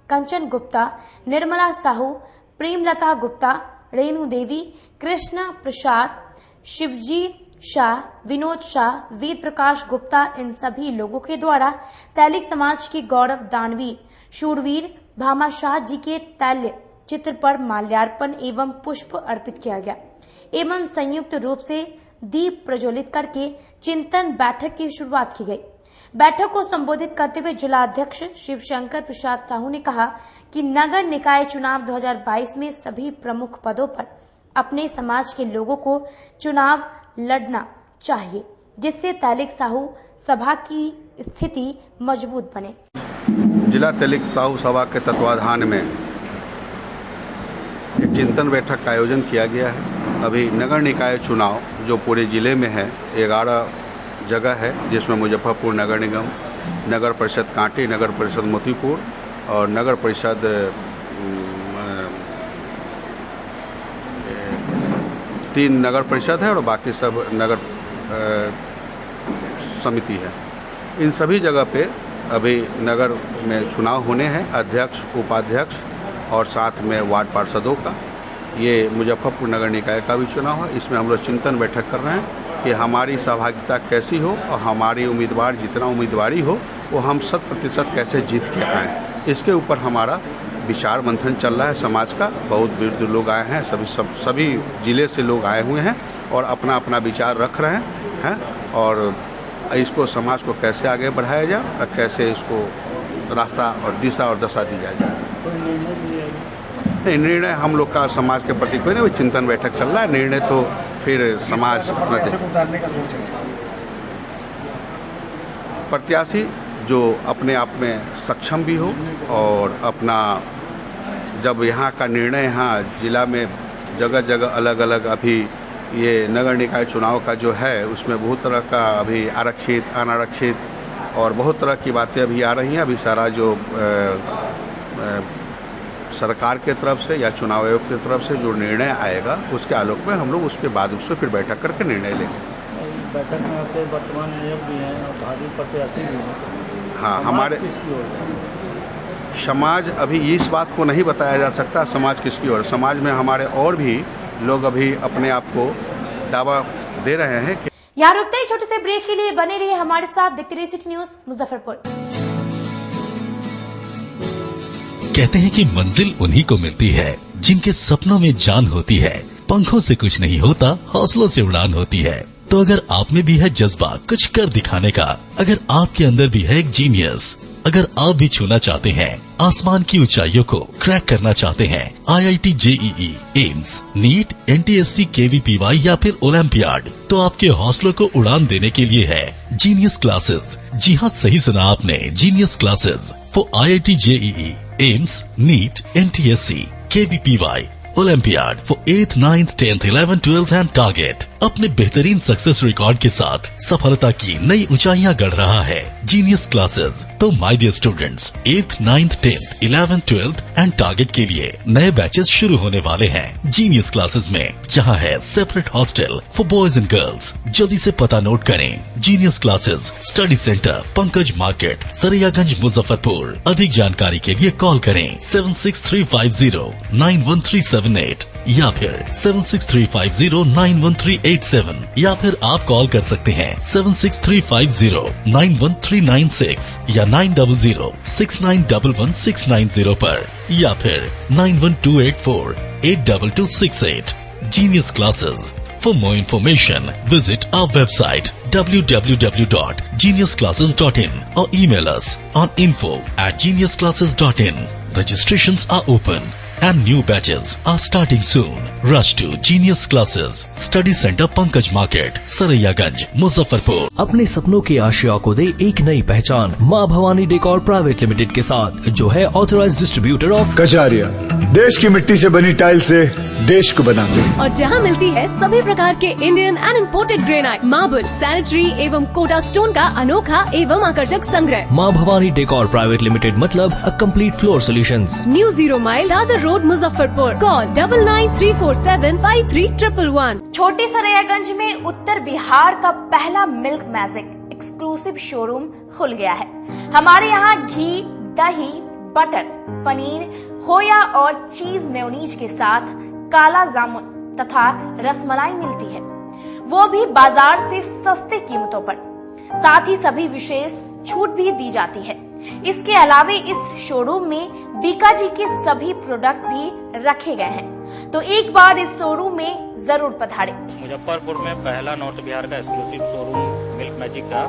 कंचन गुप्ता, निर्मला साहू, प्रेमलता गुप्ता, रेणु देवी, कृष्णा प्रसाद, शिवजी शाह, विनोद शाह, वेद प्रकाश गुप्ता, इन सभी लोगों के द्वारा तैलिक समाज के गौरव दानवीर शूरवीर भामा शाह जी के तैल्य चित्र पर माल्यार्पण एवं पुष्प अर्पित किया गया एवं संयुक्त रूप से दीप प्रज्वलित करके चिंतन बैठक की शुरुआत की गई। बैठक को संबोधित करते हुए जिला अध्यक्ष शिवशंकर प्रसाद साहू ने कहा कि नगर निकाय चुनाव 2022 में सभी प्रमुख पदों पर अपने समाज के लोगों को चुनाव लड़ना चाहिए, जिससे तैलिक साहू सभा की स्थिति मजबूत बने। जिला तैलिक साहू सभा के तत्वाधान में एक चिंतन बैठक का आयोजन किया गया है। अभी नगर निकाय चुनाव जो पूरे जिले में है 11 जगह है, जिसमें मुजफ्फरपुर नगर निगम, नगर परिषद कांटी, नगर परिषद मोतीपुर और नगर परिषद 3 नगर परिषद है और बाकी सब नगर समिति है। इन सभी जगह पे अभी नगर में चुनाव होने हैं, अध्यक्ष, उपाध्यक्ष और साथ में वार्ड पार्षदों का। ये मुजफ्फरपुर नगर निकाय का भी चुनाव है। इसमें हम लोग चिंतन बैठक कर रहे हैं कि हमारी सहभागिता कैसी हो और हमारी उम्मीदवार जितना उम्मीदवारी हो वो हम 100% कैसे जीत के आएँ, इसके ऊपर हमारा विचार मंथन चल रहा है समाज का। बहुत वृद्ध लोग आए हैं, सभी जिले से लोग आए हुए हैं और अपना अपना विचार रख रहे हैं और इसको समाज को कैसे आगे बढ़ाया जाए और कैसे इसको रास्ता और दिशा और दशा दी जाए। निर्णय हम लोग का समाज के प्रति कोई नहीं, चिंतन बैठक चल रहा है। निर्णय तो फिर समाज प्रत्याशी जो अपने आप में सक्षम भी हो और अपना जब यहाँ का निर्णय यहाँ जिला में जगह जगह अलग अलग अभी ये नगर निकाय चुनाव का जो है उसमें बहुत तरह का अभी आरक्षित अनारक्षित और बहुत तरह की बातें अभी आ रही हैं। अभी सारा जो सरकार के तरफ से या चुनाव आयोग की तरफ से जो निर्णय आएगा उसके आलोक में हम लोग उसके बाद उससे फिर बैठक करके निर्णय लेंगे। बैठक में आपके वर्तमान आयोग भी हैं और भावी प्रत्याशी भी हैं। हाँ, हमारे समाज अभी इस बात को नहीं बताया जा सकता समाज किसकी ओर। समाज में हमारे और भी लोग अभी अपने आप को दावा दे रहे हैं। यहाँ रुकते ही छोटे से ब्रेक के लिए बने रहिए हमारे साथ। देखते रहिए सिटी न्यूज मुजफ्फरपुर। कहते हैं कि मंजिल उन्हीं को मिलती है जिनके सपनों में जान होती है। पंखों से कुछ नहीं होता, हौसलों से उड़ान होती है। तो अगर आप में भी है जज्बा कुछ कर दिखाने का, अगर आपके अंदर भी है एक जीनियस, अगर आप भी छूना चाहते हैं आसमान की ऊंचाइयों को, क्रैक करना चाहते हैं IIT JEE, AIIMS, NEET, NTSC, KVPY या फिर ओलंपियाड, तो आपके हौसलों को उड़ान देने के लिए है जीनियस क्लासेस। जी हाँ, सही सुना आपने, genius classes for IIT JEE, AIIMS, NEET, NTSC, KVPY, Olympiad for 8th, 9th, 10th, 11th, 12th and target. अपने बेहतरीन सक्सेस रिकॉर्ड के साथ सफलता की नई ऊंचाइयां गढ़ रहा है जीनियस क्लासेस। तो my dear students, 8th, 9th, 10th, 11th, 12th and target के लिए नए बैचेस शुरू होने वाले हैं जीनियस क्लासेस में, जहां है separate hostel for boys and girls. जल्दी से पता नोट करें, genius classes, study centre, Pankaj market, Saraiyaganj, Muzaffarpur. अधिक जानकारी के लिए कॉल करें 7635091378 या फिर 7635091387 या फिर आप कॉल कर सकते हैं 7635091396 या 9006911690 पर या फिर 9128482268। Genius Classes. For more information, visit our website www.geniusclasses.in or email us on info@geniusclasses.in. Registrations are open and new batches are starting soon. Rush to Genius Classes, Study Center, Pankaj Market, Saraiyaganj, Muzaffarpur. अपने सपनों की आशिया को दे एक नई पहचान माँ Bhavani decor private limited के साथ, जो है ऑथराइज्ड डिस्ट्रीब्यूटर ऑफ कचारिया। देश की मिट्टी से बनी टाइल से देश को बनाते हैं। और जहां मिलती है सभी प्रकार के Indian and imported granite, marble, sanitary एवं कोटा स्टोन का अनोखा एवं आकर्षक संग्रह। माँ भवानी डेकोर प्राइवेट लिमिटेड मतलब a complete floor solutions. New 0 mile Dadar road, Muzaffarpur. Call 9934753111। छोटी सरैयागंज में उत्तर बिहार का पहला मिल्क मैजिक एक्सक्लूसिव शोरूम खुल गया है। हमारे यहाँ घी, दही, बटर, पनीर, खोया और चीज मेयोनीज के साथ काला जामुन तथा रसमलाई मिलती है, वो भी बाजार से सस्ते कीमतों पर। साथ ही सभी विशेष छूट भी दी जाती है। इसके अलावे इस शोरूम में बीकाजी के सभी प्रोडक्ट भी रखे गए हैं, तो एक बार इस शोरूम में जरूर पधारें। मुजफ्फरपुर में पहला नॉर्थ बिहार का एक्सक्लूसिव शोरूम मिल्क मैजिक का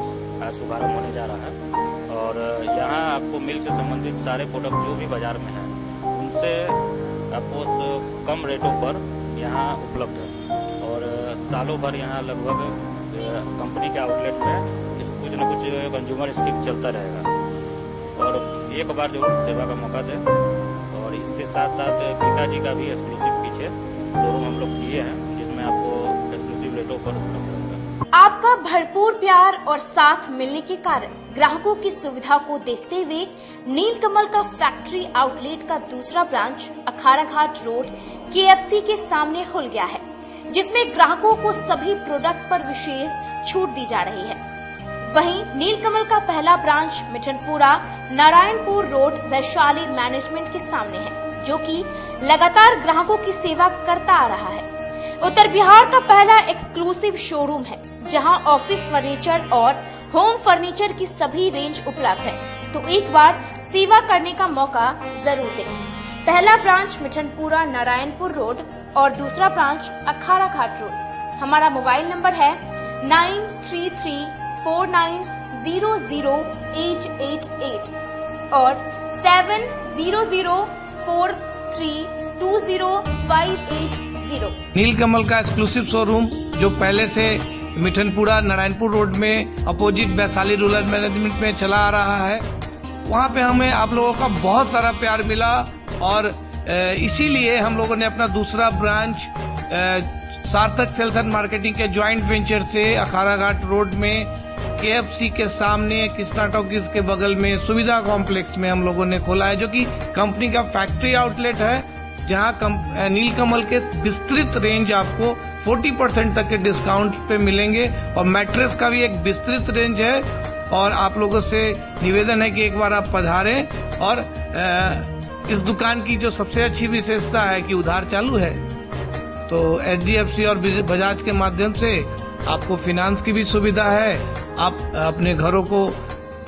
शुभारंभ होने जा रहा है और यहाँ आपको मिल्क से संबंधित सारे प्रोडक्ट जो भी बाजार में हैं उनसे आपको कम रेटों पर यहाँ उपलब्ध है और सालों भर यहाँ लगभग कंपनी के आउटलेट में कुछ न कुछ कंज्यूमर स्कीम चलता रहेगा और एक बार जरूर सेवा का मौका दें। और इसके साथ साथ बीकाजी का भी एक्सक्लूसिव पीछे शोरूम हम लोग किए हैं जिसमें आपको एक्सक्लूसिव रेटों पर उपलब्ध होगा। आपका भरपूर प्यार और साथ मिलने के कारण ग्राहकों की सुविधा को देखते हुए नीलकमल का फैक्ट्री आउटलेट का दूसरा ब्रांच अखाड़ा घाट रोड KFC के सामने खुल गया है, जिसमें ग्राहकों को सभी प्रोडक्ट पर विशेष छूट दी जा रही है। वहीं नीलकमल का पहला branch Mithanpura Narayanpur road Vaishali management के सामने है, जो कि लगातार ग्राहकों की सेवा करता आ रहा है। उत्तर बिहार का पहला एक्सक्लूसिव शोरूम है, जहां ऑफिस फर्नीचर और होम फर्नीचर की सभी रेंज उपलब्ध है, तो एक बार सेवा करने का मौका जरूर दें। पहला ब्रांच मिठनपुरा नारायणपुर रोड और दूसरा ब्रांच अखाड़ा घाट रोड। हमारा मोबाइल नंबर है 9334900888 और 7004320580। नीलकमल का एक्सक्लूसिव शोरूम जो पहले से मिठनपुरा नारायणपुर रोड में अपोजिट वैशाली रूरल मैनेजमेंट में चला आ रहा है, वहाँ पे हमें आप लोगों का बहुत सारा प्यार मिला और इसीलिए हम लोगों ने अपना दूसरा ब्रांच सार्थक सेल्स एंड मार्केटिंग के ज्वाइंट वेंचर से अखाड़ा घाट रोड में KFC के सामने कृष्णा टॉकीज के बगल में सुविधा कॉम्प्लेक्स में हम लोगों ने खोला है, जो कि कंपनी का फैक्ट्री आउटलेट है, जहां नीलकमल के विस्तृत रेंज आपको 40% तक के डिस्काउंट पे मिलेंगे और मैट्रेस का भी एक विस्तृत रेंज है। और आप लोगों से निवेदन है कि एक बार आप पधारें और इस दुकान की जो सबसे अच्छी विशेषता है कि उधार चालू है, तो HDFC और बजाज के माध्यम से आपको फिनांस की भी सुविधा है। आप अपने घरों को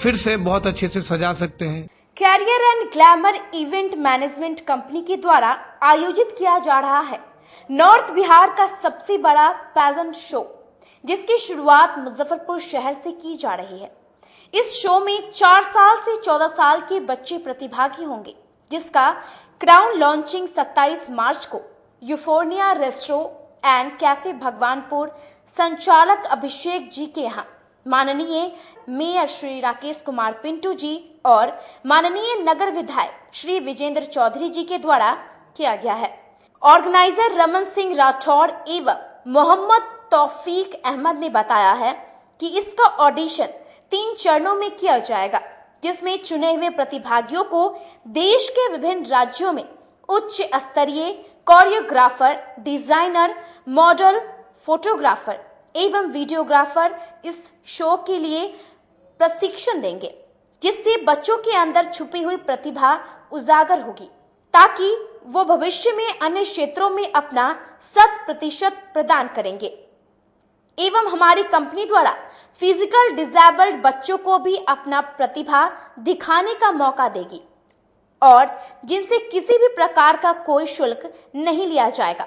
फिर से बहुत अच्छे से सजा सकते हैं। Career and glamour event management company के द्वारा आयोजित किया जा रहा है नॉर्थ बिहार का सबसे बड़ा पैजेंट शो, जिसकी शुरुआत मुजफ्फरपुर शहर से की जा रही है। इस शो में 4 साल से 14 साल के बच्चे प्रतिभागी होंगे, जिसका क्राउन लॉन्चिंग 27 मार्च को यूफोर्निया रेस्टोरेंट एंड कैफे भगवानपुर संचालक अभिषेक जी के यहाँ माननीय मेयर श्री राकेश कुमार पिंटू जी और माननीय नगर विधायक श्री विजेंद्र चौधरी जी के द्वारा किया गया है। ऑर्गेनाइजर रमन सिंह राठौड़ एवं मोहम्मद तौफीक अहमद ने बताया है कि इसका ऑडिशन 3 चरणों में किया जाएगा, जिसमें चुने हुए प्रतिभागियों को देश के विभिन्न राज्यों में उच्च स्तरीय कोरियोग्राफर, डिजाइनर, मॉडल, फोटोग्राफर एवं वीडियोग्राफर इस शो के लिए प्रशिक्षण देंगे, जिससे बच्चों के अंदर छुपी हुई प्रतिभा उजागर होगी, ताकि वो भविष्य में अन्य क्षेत्रों में अपना 100% प्रदान करेंगे। एवं हमारी कंपनी द्वारा फिजिकल डिसेबल्ड बच्चों को भी अपना प्रतिभा दिखाने का मौका देगी और जिनसे किसी भी प्रकार का कोई शुल्क नहीं लिया जाएगा,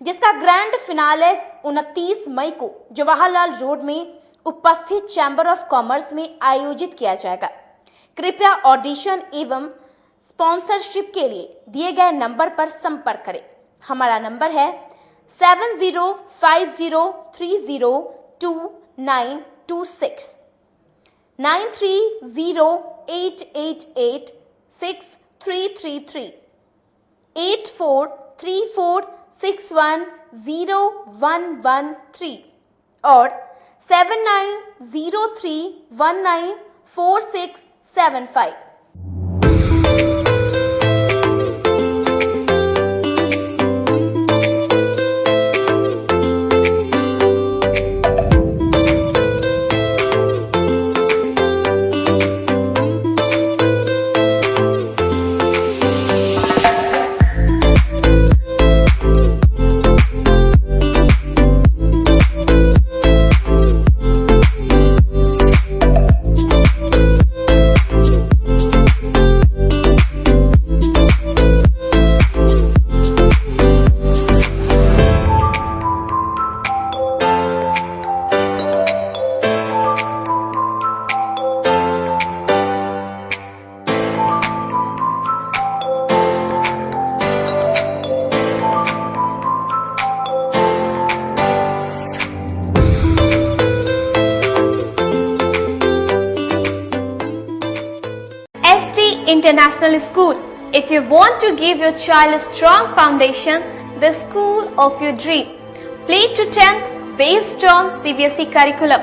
जिसका ग्रैंड फिनाले 29 मई को जवाहरलाल रोड में उपस्थित चैम्बर ऑफ कॉमर्स में आयोजित किया जाएगा। कृपया ऑडिशन एवं स्पॉन्सरशिप के लिए दिए गए नंबर पर संपर्क करें। हमारा नंबर है 7050302926 9308886333 8434610113 और 7903194675। International School. If you want to give your child a strong foundation, the school of your dream. Play to 10th based on CBSE curriculum.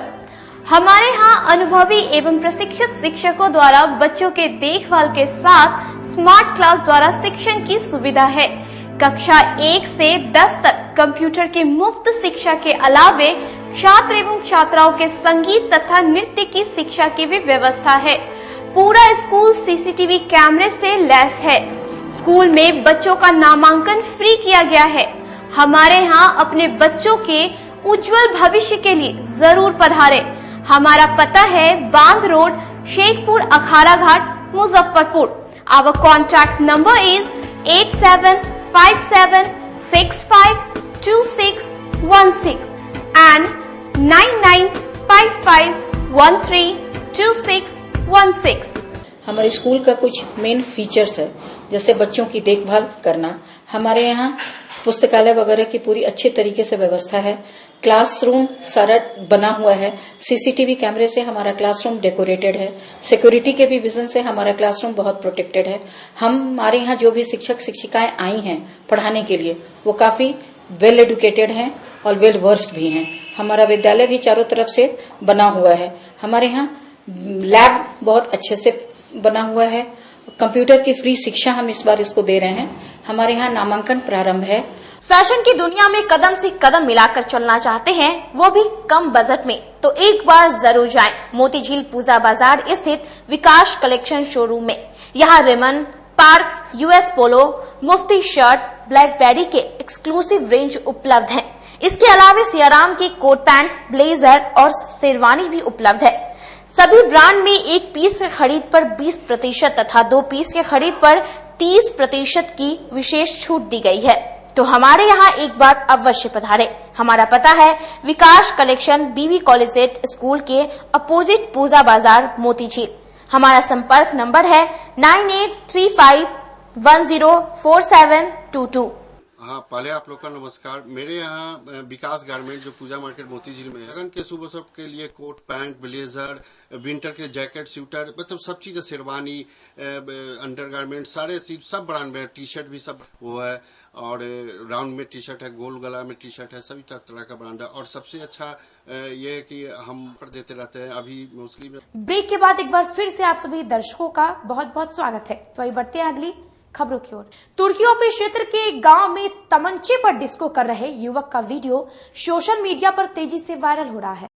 हमारे यहाँ अनुभवी एवं प्रशिक्षित शिक्षकों द्वारा बच्चों के देखभाल के साथ स्मार्ट क्लास द्वारा शिक्षण की सुविधा है। कक्षा 1 से 10 तक कंप्यूटर की मुफ्त शिक्षा के अलावे छात्र एवं छात्राओं के संगीत तथा नृत्य की शिक्षा की भी व्यवस्था है। पूरा स्कूल CCTV कैमरे से लैस है। स्कूल में बच्चों का नामांकन फ्री किया गया है। हमारे यहाँ अपने बच्चों के उज्जवल भविष्य के लिए जरूर पधारें। हमारा पता है बांध road, Shekhpur, Akhara Ghat, Muzaffarpur. Our contact number is 8757652616 and 9955132616। हमारे स्कूल का कुछ मेन फीचर्स है, जैसे बच्चों की देखभाल करना। हमारे यहाँ पुस्तकालय वगैरह की पूरी अच्छे तरीके से व्यवस्था है। क्लासरूम सारा बना हुआ है, सीसीटीवी कैमरे से हमारा क्लासरूम डेकोरेटेड है। सिक्योरिटी के भी विजन से हमारा क्लासरूम बहुत प्रोटेक्टेड है। हमारे यहाँ जो भी शिक्षक शिक्षिकाएं आई हैं पढ़ाने के लिए, वो काफी वेल एडुकेटेड हैं और वेल वर्स्ड भी हैं। हमारा विद्यालय भी चारों तरफ से बना हुआ है। हमारे यहाँ लैब बहुत अच्छे से बना हुआ है। कंप्यूटर की फ्री शिक्षा हम इस बार इसको दे रहे हैं। हमारे यहाँ नामांकन प्रारंभ है। फैशन की दुनिया में कदम से कदम मिलाकर चलना चाहते हैं, वो भी कम बजट में, तो एक बार जरूर जाएं मोतीझील पूजा बाजार स्थित विकास कलेक्शन शोरूम में। यहाँ रेमन, पार्क, यूएस पोलो, मुफ्ती शर्ट, ब्लैकबेरी के एक्सक्लूसिव रेंज उपलब्ध हैं। इसके अलावा सियाराम के कोट पैंट, ब्लेजर और शेरवानी भी उपलब्ध है। सभी ब्रांड में एक पीस के खरीद पर 20% तथा 2 पीस के खरीद पर 30% की विशेष छूट दी गई है। तो हमारे यहाँ एक बार अवश्य पधारे। हमारा पता है विकास कलेक्शन, बीबी कॉलेज स्कूल के अपोजिट पूजा बाजार, मोतीझील। हमारा संपर्क नंबर है 9835104722। हाँ, पहले आप लोग का नमस्कार। मेरे यहाँ विकास गारमेंट जो पूजा मार्केट मोतीझील में है, लगन के शुभ अवसर के लिए कोट पैंट, ब्लेजर, विंटर के जैकेट, स्वेटर, मतलब सब चीज़ें, शेरवानी, अंडरगारमेंट, सारे चीज सब ब्रांड में, टी शर्ट भी सब वो है, और राउंड में टी शर्ट है, गोल गला में टी शर्ट है, सभी तरह का ब्रांड है। और सबसे अच्छा ये है कि हम पर देते रहते हैं। अभी मोस्टली ब्रेक के बाद एक बार फिर से आप सभी दर्शकों का बहुत बहुत स्वागत है। तो वही बढ़ते हैं अगली खबरों की ओर। तुर्की ओपी क्षेत्र के गांव में तमंचे पर डिस्को कर रहे युवक का वीडियो सोशल मीडिया पर तेजी से वायरल हो रहा है।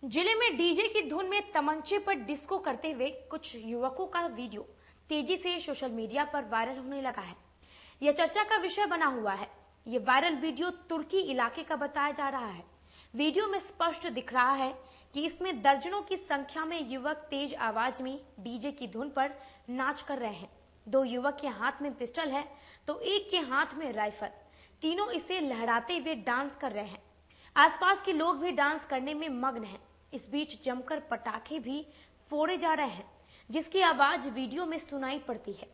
जिले में डीजे की धुन में तमंचे पर डिस्को करते हुए कुछ युवकों का वीडियो तेजी से सोशल मीडिया पर वायरल होने लगा है। यह चर्चा का विषय बना हुआ है। यह वायरल वीडियो तुर्की इलाके का बताया जा रहा है। वीडियो में स्पष्ट दिख रहा है कि इसमें दर्जनों की संख्या में युवक तेज आवाज में डीजे की धुन पर नाच कर रहे हैं। 2 युवक के हाथ में पिस्टल है तो एक के हाथ में राइफल। तीनों इसे लहराते हुए डांस कर रहे हैं। आसपास के लोग भी डांस करने में मग्न हैं। इस बीच जमकर पटाखे भी फोड़े जा रहे हैं, जिसकी आवाज वीडियो में सुनाई पड़ती है।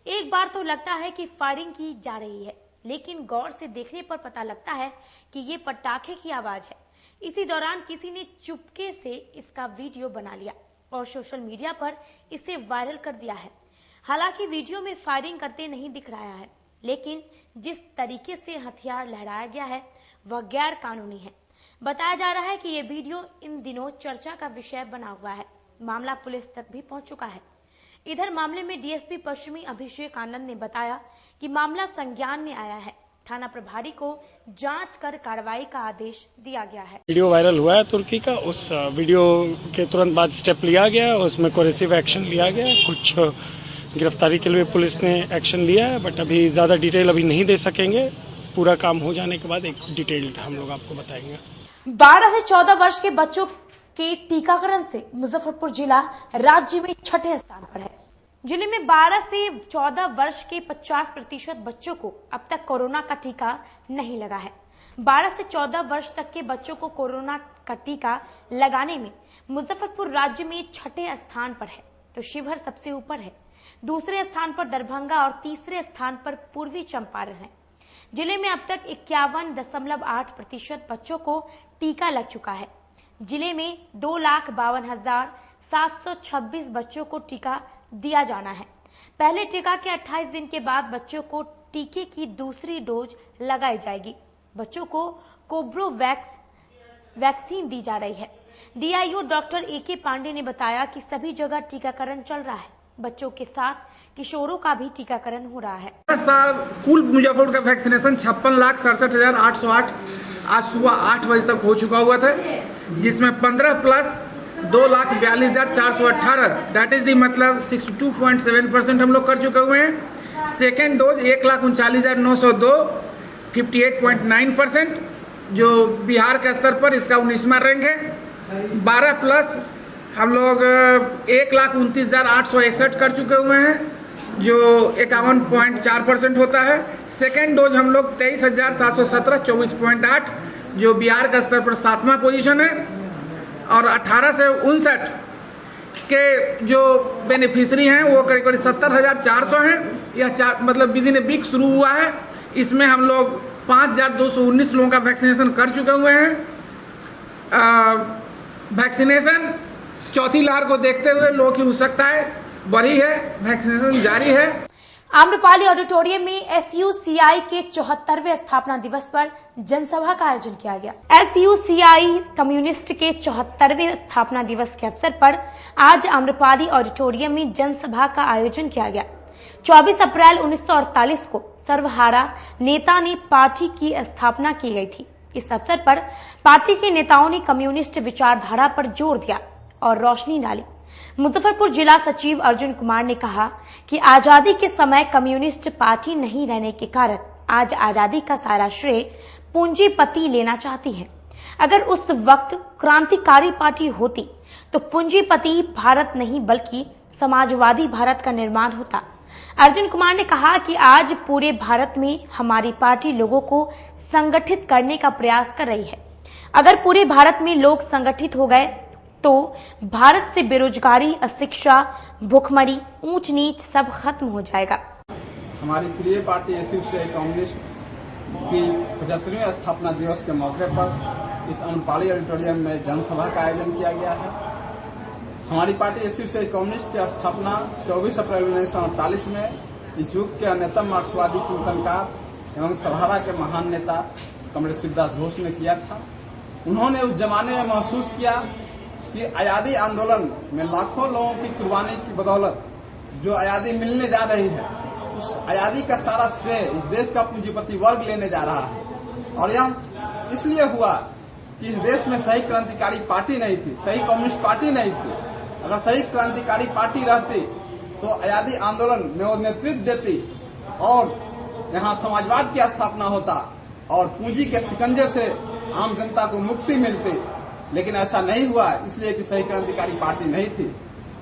एक बार तो लगता है कि फायरिंग की जा रही है, लेकिन गौर से देखने पर पता लगता है कि ये पटाखे की आवाज है। इसी दौरान किसी ने चुपके से इसका वीडियो बना लिया और सोशल मीडिया पर इसे वायरल कर दिया है। हालांकि वीडियो में फायरिंग करते नहीं दिख रहा है, लेकिन जिस तरीके से हथियार लहराया गया है वह गैर कानूनी है। बताया जा रहा है कि ये वीडियो इन दिनों चर्चा का विषय बना हुआ है। मामला पुलिस तक भी पहुंच चुका है। इधर मामले में डीएसपी पश्चिमी अभिषेक आनंद ने बताया कि मामला संज्ञान में आया है। थाना प्रभारी को जांच कर कार्रवाई का आदेश दिया गया है। वीडियो वायरल हुआ है तुर्की का, उस वीडियो के तुरंत बाद स्टेप लिया गया, उसमें कोरेसिव एक्शन लिया गया। कुछ गिरफ्तारी के लिए पुलिस ने एक्शन लिया है, बट अभी ज्यादा डिटेल अभी नहीं दे सकेंगे। पूरा काम हो जाने के बाद एक डिटेल हम लोग आपको बताएंगे। 12 से 14 वर्ष के बच्चों के टीकाकरण से मुजफ्फरपुर जिला राज्य में 6ठे स्थान पर है। जिले में 12 से 14 वर्ष के 50% बच्चों को अब तक कोरोना का टीका नहीं लगा है। 12 से 14 वर्ष तक के बच्चों को कोरोना का टीका लगाने में मुजफ्फरपुर राज्य में 6ठे स्थान पर है, तो शिवहर सबसे ऊपर है। दूसरे स्थान पर दरभंगा और तीसरे स्थान पर पूर्वी चंपारण है। जिले में अब तक 51.8% बच्चों को टीका लग चुका है। जिले में 2,52,726 बच्चों को टीका दिया जाना है। पहले टीका के 28 दिन के बाद बच्चों को टीके की दूसरी डोज लगाई जाएगी। बच्चों को कोब्रोवैक्स वैक्सीन दी जा रही है। डीआईओ डॉक्टर AK पांडे ने बताया कि सभी जगह टीकाकरण चल रहा है। बच्चों के साथ किशोरों का भी टीकाकरण हो रहा है। कुल मुजफ्फरपुर का वैक्सीनेशन 56,67,808 आज सुबह 8 बजे तक हो चुका हुआ था, जिसमें 15 प्लस 2,42,418 दैट इज दी मतलब 62.7% हम लोग कर चुके हुए हैं। सेकेंड डोज 1,39,902 58.9%, जो बिहार के स्तर पर इसका 19वां रैंक है। 12 प्लस हम लोग 1,29,861 कर चुके हुए हैं, जो 51.4% होता है। सेकेंड डोज हम लोग 23,717 24.8, जो बिहार का स्तर पर 7वां पोजीशन है। और 18 से 59 के जो बेनिफिशरी हैं वो करीब करीब 70,400 हैं। यह मतलब विदिन ए वीक शुरू हुआ है। इसमें हम लोग 5,219 लोगों का वैक्सीनेशन कर चुके हुए हैं। वैक्सीनेशन चौथी लहर को देखते हुए लोगों की उत्सुकताएं बढ़ी है, वैक्सीनेशन जारी है। आम्रपाली ऑडिटोरियम में SUCI के 74वें स्थापना दिवस पर जनसभा का आयोजन किया गया। SUCI कम्युनिस्ट के 74वें स्थापना दिवस के अवसर पर आज आम्रपाली ऑडिटोरियम में जनसभा का आयोजन किया गया। 24 अप्रैल 1948 को सर्वहारा नेता ने पार्टी की स्थापना की गई थी। इस अवसर पर पार्टी के नेताओं ने कम्युनिस्ट विचारधारा पर जोर दिया और रोशनी डाली। मुजफ्फरपुर जिला सचिव अर्जुन कुमार ने कहा कि आजादी के समय कम्युनिस्ट पार्टी नहीं रहने के कारण आज आजादी का सारा श्रेय पूंजीपति लेना चाहती है। अगर उस वक्त क्रांतिकारी पार्टी होती तो पूंजीपति भारत नहीं बल्कि समाजवादी भारत का निर्माण होता। अर्जुन कुमार ने कहा कि आज पूरे भारत में हमारी पार्टी लोगों को संगठित करने का प्रयास कर रही है। अगर पूरे भारत में लोग संगठित हो गए तो भारत से बेरोजगारी, अशिक्षा, भूखमरी, ऊंच नीच सब खत्म हो जाएगा। हमारी प्रिय पार्टी SUCI कम्युनिस्ट की 75वें स्थापना दिवस के मौके पर इस आम्रपाली ऑडिटोरियम में जनसभा का आयोजन किया गया है। हमारी पार्टी SUCI कम्युनिस्ट की स्थापना 24 अप्रैल 1948 में इस युग के अन्यतम मार्क्सवादी चिंतनकार एवं सर्वहारा के महान नेता कमरेड शिवदास घोष ने किया था। उन्होंने उस जमाने में महसूस किया कि आजादी आंदोलन में लाखों लोगों की कुर्बानी की बदौलत जो आजादी मिलने जा रही है, उस आजादी का सारा श्रेय इस देश का पूंजीपति वर्ग लेने जा रहा है। और यह इसलिए हुआ कि इस देश में सही क्रांतिकारी पार्टी नहीं थी, सही कम्युनिस्ट पार्टी नहीं थी। अगर सही क्रांतिकारी पार्टी रहती तो आजादी आंदोलन में वो नेतृत्व देती और यहाँ समाजवाद की स्थापना होता और पूंजी के शिकंजे से आम जनता को मुक्ति मिलती। लेकिन ऐसा नहीं हुआ, इसलिए कि सही क्रांतिकारी पार्टी नहीं थी।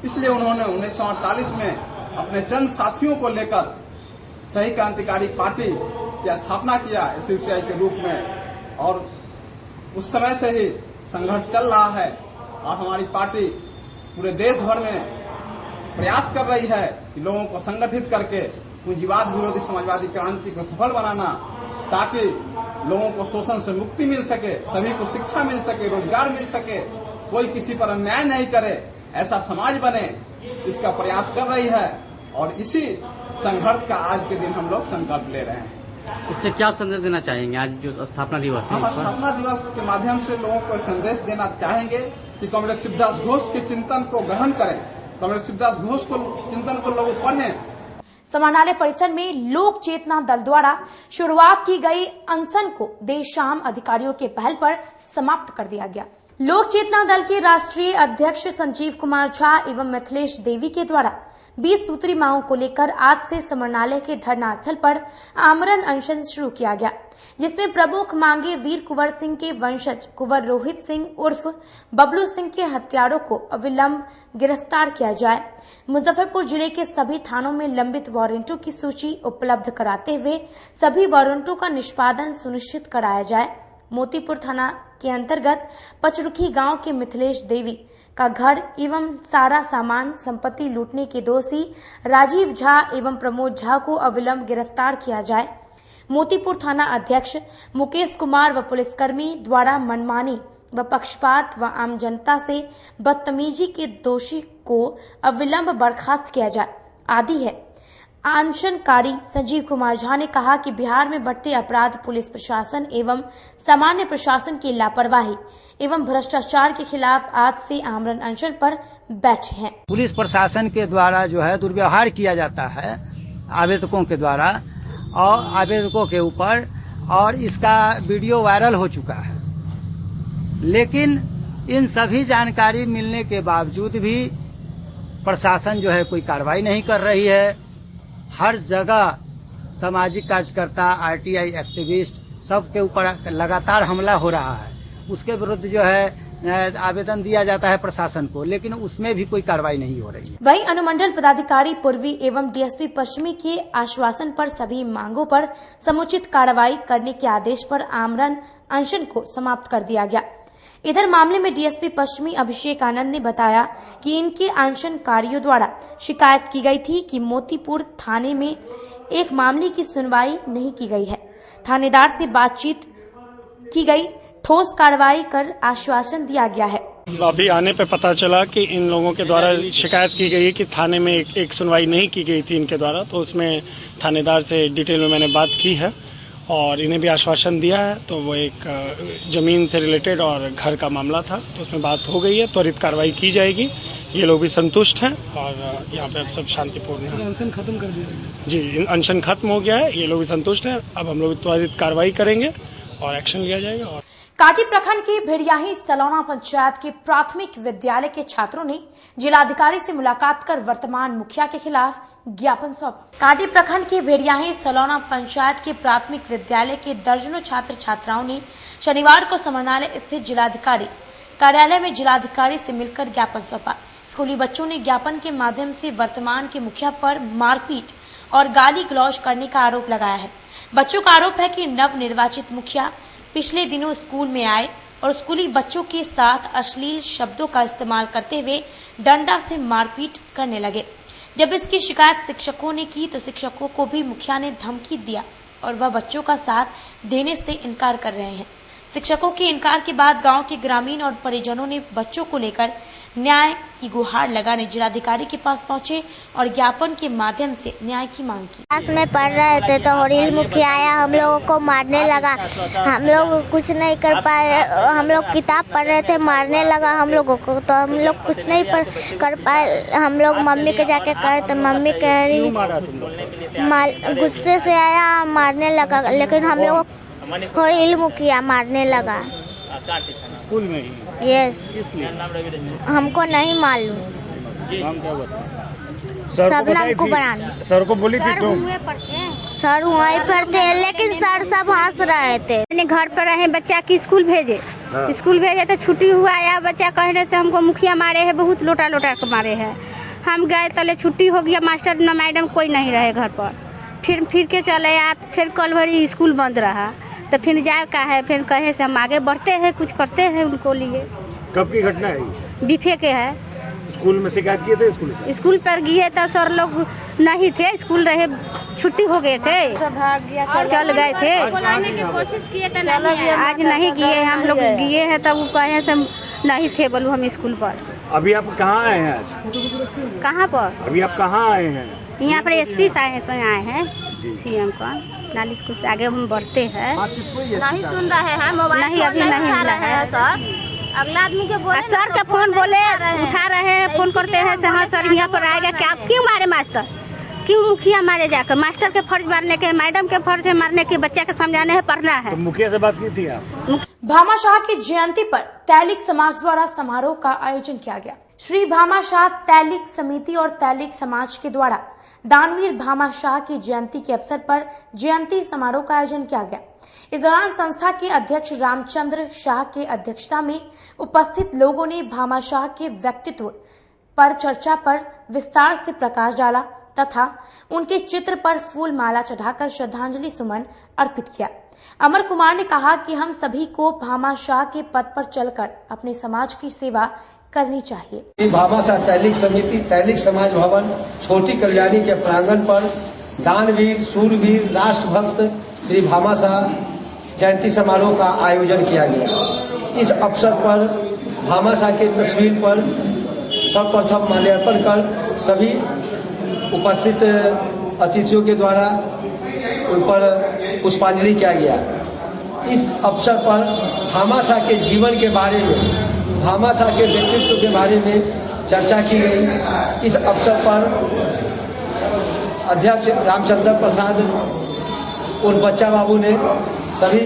इसलिए उन्होंने 1948 में अपने चंद साथियों को लेकर सही क्रांतिकारी पार्टी की स्थापना किया SUCI के रूप में। और उस समय से ही संघर्ष चल रहा है और हमारी पार्टी पूरे देश भर में प्रयास कर रही है कि लोगों को संगठित करके पूंजीवाद विरोधी समाजवादी क्रांति को सफल बनाना, ताकि लोगों को शोषण से मुक्ति मिल सके, सभी को शिक्षा मिल सके, रोजगार मिल सके, कोई किसी पर अन्याय नहीं करे, ऐसा समाज बने, इसका प्रयास कर रही है। और इसी संघर्ष का आज के दिन हम लोग संकल्प ले रहे हैं। इससे क्या संदेश देना चाहेंगे आज जो स्थापना दिवस है? हम स्थापना दिवस के माध्यम से लोगों को संदेश देना चाहेंगे कि कमरेड शिवदास घोष के चिंतन को ग्रहण करें, कमरेड शिवदास घोष को चिंतन को लोग पढ़ें। समाहरणालय परिसर में लोक चेतना दल द्वारा शुरुआत की गई अनशन को देर शाम अधिकारियों के पहल पर समाप्त कर दिया गया। लोक चेतना दल के राष्ट्रीय अध्यक्ष संजीव कुमार झा एवं मिथिलेश देवी के द्वारा 20 सूत्री मांगों को लेकर आज से समाहरणालय के धरना स्थल पर आमरण अनशन शुरू किया गया, जिसमें प्रमुख मांगे वीर कुंवर सिंह के वंशज कुंवर रोहित सिंह उर्फ बबलू सिंह के हत्यारों को अविलंब गिरफ्तार किया जाए, मुजफ्फरपुर जिले के सभी थानों में लंबित वारंटों की सूची उपलब्ध कराते हुए सभी वारंटों का निष्पादन सुनिश्चित कराया जाए, मोतीपुर थाना के अंतर्गत पचरुखी गांव के मिथिलेश देवी का घर एवं सारा सामान संपत्ति लूटने के दोषी राजीव झा एवं प्रमोद झा को अविलंब गिरफ्तार किया जाए, मोतीपुर थाना अध्यक्ष मुकेश कुमार व पुलिसकर्मी द्वारा मनमानी व पक्षपात व आम जनता से बदतमीजी के दोषी को अविलंब बर्खास्त किया जाए आदि है। अनशनकारी संजीव कुमार झा ने कहा कि बिहार में बढ़ते अपराध पुलिस प्रशासन एवं सामान्य प्रशासन की लापरवाही एवं भ्रष्टाचार के खिलाफ आज से आमरण अनशन पर बैठे हैं। पुलिस प्रशासन के द्वारा जो है दुर्व्यवहार किया जाता है आवेदकों के द्वारा और आवेदकों के ऊपर, और इसका वीडियो वायरल हो चुका है। लेकिन इन सभी जानकारी मिलने के बावजूद भी प्रशासन जो है कोई कार्रवाई नहीं कर रही है। हर जगह सामाजिक कार्यकर्ता, RTI एक्टिविस्ट सबके ऊपर लगातार हमला हो रहा है। उसके विरुद्ध जो है आवेदन दिया जाता है प्रशासन को, लेकिन उसमें भी कोई कार्रवाई नहीं हो रही है। वहीं अनुमंडल पदाधिकारी पूर्वी एवं डीएसपी पश्चिमी के आश्वासन पर सभी मांगों पर समुचित कार्रवाई करने के आदेश पर आमरण अनशन को समाप्त कर दिया गया। इधर मामले में डीएसपी पश्चिमी अभिषेक आनंद ने बताया कि इनके अनशनकारियों द्वारा शिकायत की गई थी कि मोतीपुर थाने में एक मामले की सुनवाई नहीं की गई है। थानेदार से बातचीत की गई, ठोस कार्रवाई कर आश्वासन दिया गया है। अभी आने पे पता चला कि इन लोगों के द्वारा शिकायत की गई है कि थाने में एक सुनवाई नहीं की गई थी इनके द्वारा, तो उसमें थानेदार से डिटेल में मैंने बात की है और इन्हें भी आश्वासन दिया है। तो वो एक जमीन से रिलेटेड और घर का मामला था, तो उसमें बात हो गई है, त्वरित कार्रवाई की जाएगी। ये लोग भी संतुष्ट हैं और यहाँ पे अब सब शांतिपूर्ण है। अनशन खत्म कर दिया जी, अनशन खत्म हो गया है, ये लोग भी संतुष्ट हैं। अब हम लोग त्वरित कार्रवाई करेंगे और एक्शन लिया जाएगा। और काटी प्रखंड के भेड़ियाही सलौना पंचायत के प्राथमिक विद्यालय के छात्रों ने जिलाधिकारी से मुलाकात कर वर्तमान मुखिया के खिलाफ ज्ञापन सौंपा। काटी प्रखंड के भेड़ियाही सलौना पंचायत के प्राथमिक विद्यालय के दर्जनों छात्र छात्राओं ने शनिवार को समाहरणालय स्थित जिलाधिकारी कार्यालय में जिलाधिकारी से मिलकर ज्ञापन सौंपा। स्कूली बच्चों ने ज्ञापन के माध्यम से वर्तमान के मुखिया पर मारपीट और गाली गलौज करने का आरोप लगाया है। बच्चों का आरोप है कि नव निर्वाचित मुखिया पिछले दिनों स्कूल में आए और स्कूली बच्चों के साथ अश्लील शब्दों का इस्तेमाल करते हुए डंडा से मारपीट करने लगे। जब इसकी शिकायत शिक्षकों ने की तो शिक्षकों को भी मुखिया ने धमकी दिया और वह बच्चों का साथ देने से इनकार कर रहे हैं। शिक्षकों के इनकार के बाद गांव के ग्रामीण और परिजनों ने बच्चों को लेकर न्याय की गुहार लगाने जिलाधिकारी के पास पहुंचे और ज्ञापन के माध्यम से न्याय की मांग की। क्लास में पढ़ रहे थे तो होरिल मुखिया आया, हम लोगों को मारने लगा। हम लोग कुछ नहीं कर पाए, हम लोग किताब पढ़ रहे थे, मारने लगा हम लोगों को, तो हम लोग कुछ नहीं कर पाए। हम लोग मम्मी के जाके कहे तो मम्मी कह रही गुस्से से आया, मारने लगा। लेकिन हम लोग होरिल मुखिया मारने लगा स्कूल में ही। यस, हमको नहीं मालूम। सब नाम को बनाना। सर को बोली थी तुम? सर वहीं पर थे, लेकिन सर सब हंस रहे थे। मैंने घर पर रहे, बच्चा की स्कूल भेजे। स्कूल भेजे तो छुट्टी हुआ या बच्चा कहने से हमको मुखिया मारे है, बहुत लोटा लोटा के मारे है। हम गए तले छुट्टी हो गया, मास्टर न मैडम कोई नहीं रहे घर पर। फिर के चले आ, फिर कल भरी स्कूल बंद रहा, तो फिर जाए का है, फिर कहे से हम आगे बढ़ते हैं, कुछ करते हैं उनको लिए। कब की घटना है? बीफे के है। स्कूल में शिकायत किए थे? स्कूल पर गए तो सर लोग नहीं थे, स्कूल रहे, छुट्टी हो गए थे, चल गए थे। बुलाने की कोशिश किए तो आज नहीं किए, हम लोग गए हैं तब वो कहे से नहीं थे, बोलू हम स्कूल पर। अभी आप कहाँ आए हैं आज? कहाँ पर? अभी आप कहाँ आए हैं? यहाँ पर एसपी साहब पे आए हैं, सीएम का। नालिश कुछ आगे हम बढ़ते हैं। नहीं सुन रहे हैं, मोबाइल नहीं अभी नहीं मिला है सर। अगला आदमी के बोले, सर के फोन बोले उठा रहे हैं, फोन करते हैं हाँ सर यहाँ पर आएगा क्या? क्यों मारे मास्टर? क्यों मुखिया मारे जाकर? मास्टर के फर्ज मारने के, मैडम के फर्ज है मारने के, बच्चा के समझाने है, पढ़ना है। तो मुखिया से बात की थी आप? भामा शाह की जयंती पर तैलिक समाज द्वारा समारोह का आयोजन किया गया। श्री भामा शाह तैलिक समिति और तैलिक समाज के द्वारा दानवीर भामा शाह की जयंती के अवसर पर जयंती समारोह का आयोजन किया गया। इस दौरान संस्था के अध्यक्ष रामचंद्र शाह के अध्यक्षता में उपस्थित लोगों ने भामा शाह के व्यक्तित्व पर चर्चा पर विस्तार से प्रकाश डाला तथा उनके चित्र पर फूल माला चढ़ाकर श्रद्धांजलि सुमन अर्पित किया। अमर कुमार ने कहा कि हम सभी को भामा शाह के पद पर चलकर अपने समाज की सेवा करनी चाहिए। भामा शाह तैलिक समिति तैलिक समाज भवन छोटी कल्याणी के प्रांगण पर दानवीर, सूरवीर, राष्ट्रभक्त श्री भामा शाह जयंती समारोह का आयोजन किया गया। इस अवसर पर भामा शाह के तस्वीर पर सर्वप्रथम माल्यार्पण कर सभी उपस्थित अतिथियों के द्वारा उन पर पुष्पांजलि किया गया। इस अवसर पर भामा शाह के जीवन के बारे में, भामा शाह के व्यक्तित्व के बारे में चर्चा की गई। इस अवसर पर अध्यक्ष रामचंद्र प्रसाद और बच्चा बाबू ने सभी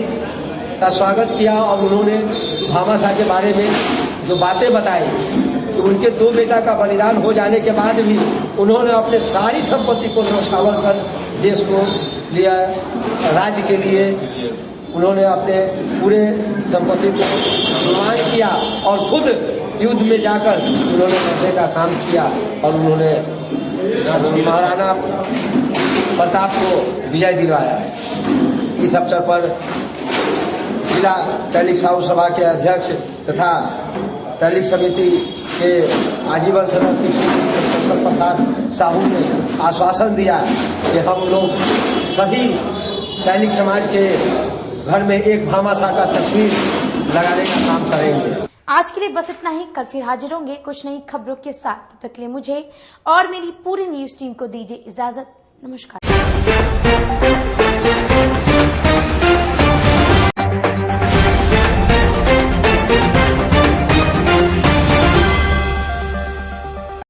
का स्वागत किया और उन्होंने भामा शाह के बारे में जो बातें बताई कि उनके 2 बेटा का बलिदान हो जाने के बाद भी उन्होंने अपने सारी संपत्ति को न्यौछावर कर देश को लिया, राज्य के लिए उन्होंने अपने पूरे संपत्ति को कुर्बान किया और खुद युद्ध में जाकर उन्होंने लड़ने का काम किया और उन्होंने महाराणा प्रताप को विजय दिलवाया। इस अवसर पर जिला तैलिक साहू सभा के अध्यक्ष तथा तैलिक समिति के आजीवन सदस्य श्री शंकर प्रसाद साहू ने आश्वासन दिया कि हम लोग सभी तैलिक समाज के घर में एक भामाशाह का तस्वीर लगाने का काम करेंगे। आज के लिए बस इतना ही। कल फिर हाजिर होंगे कुछ नई खबरों के साथ। तब तक के लिए मुझे और मेरी पूरी न्यूज टीम को दीजिए इजाजत। नमस्कार।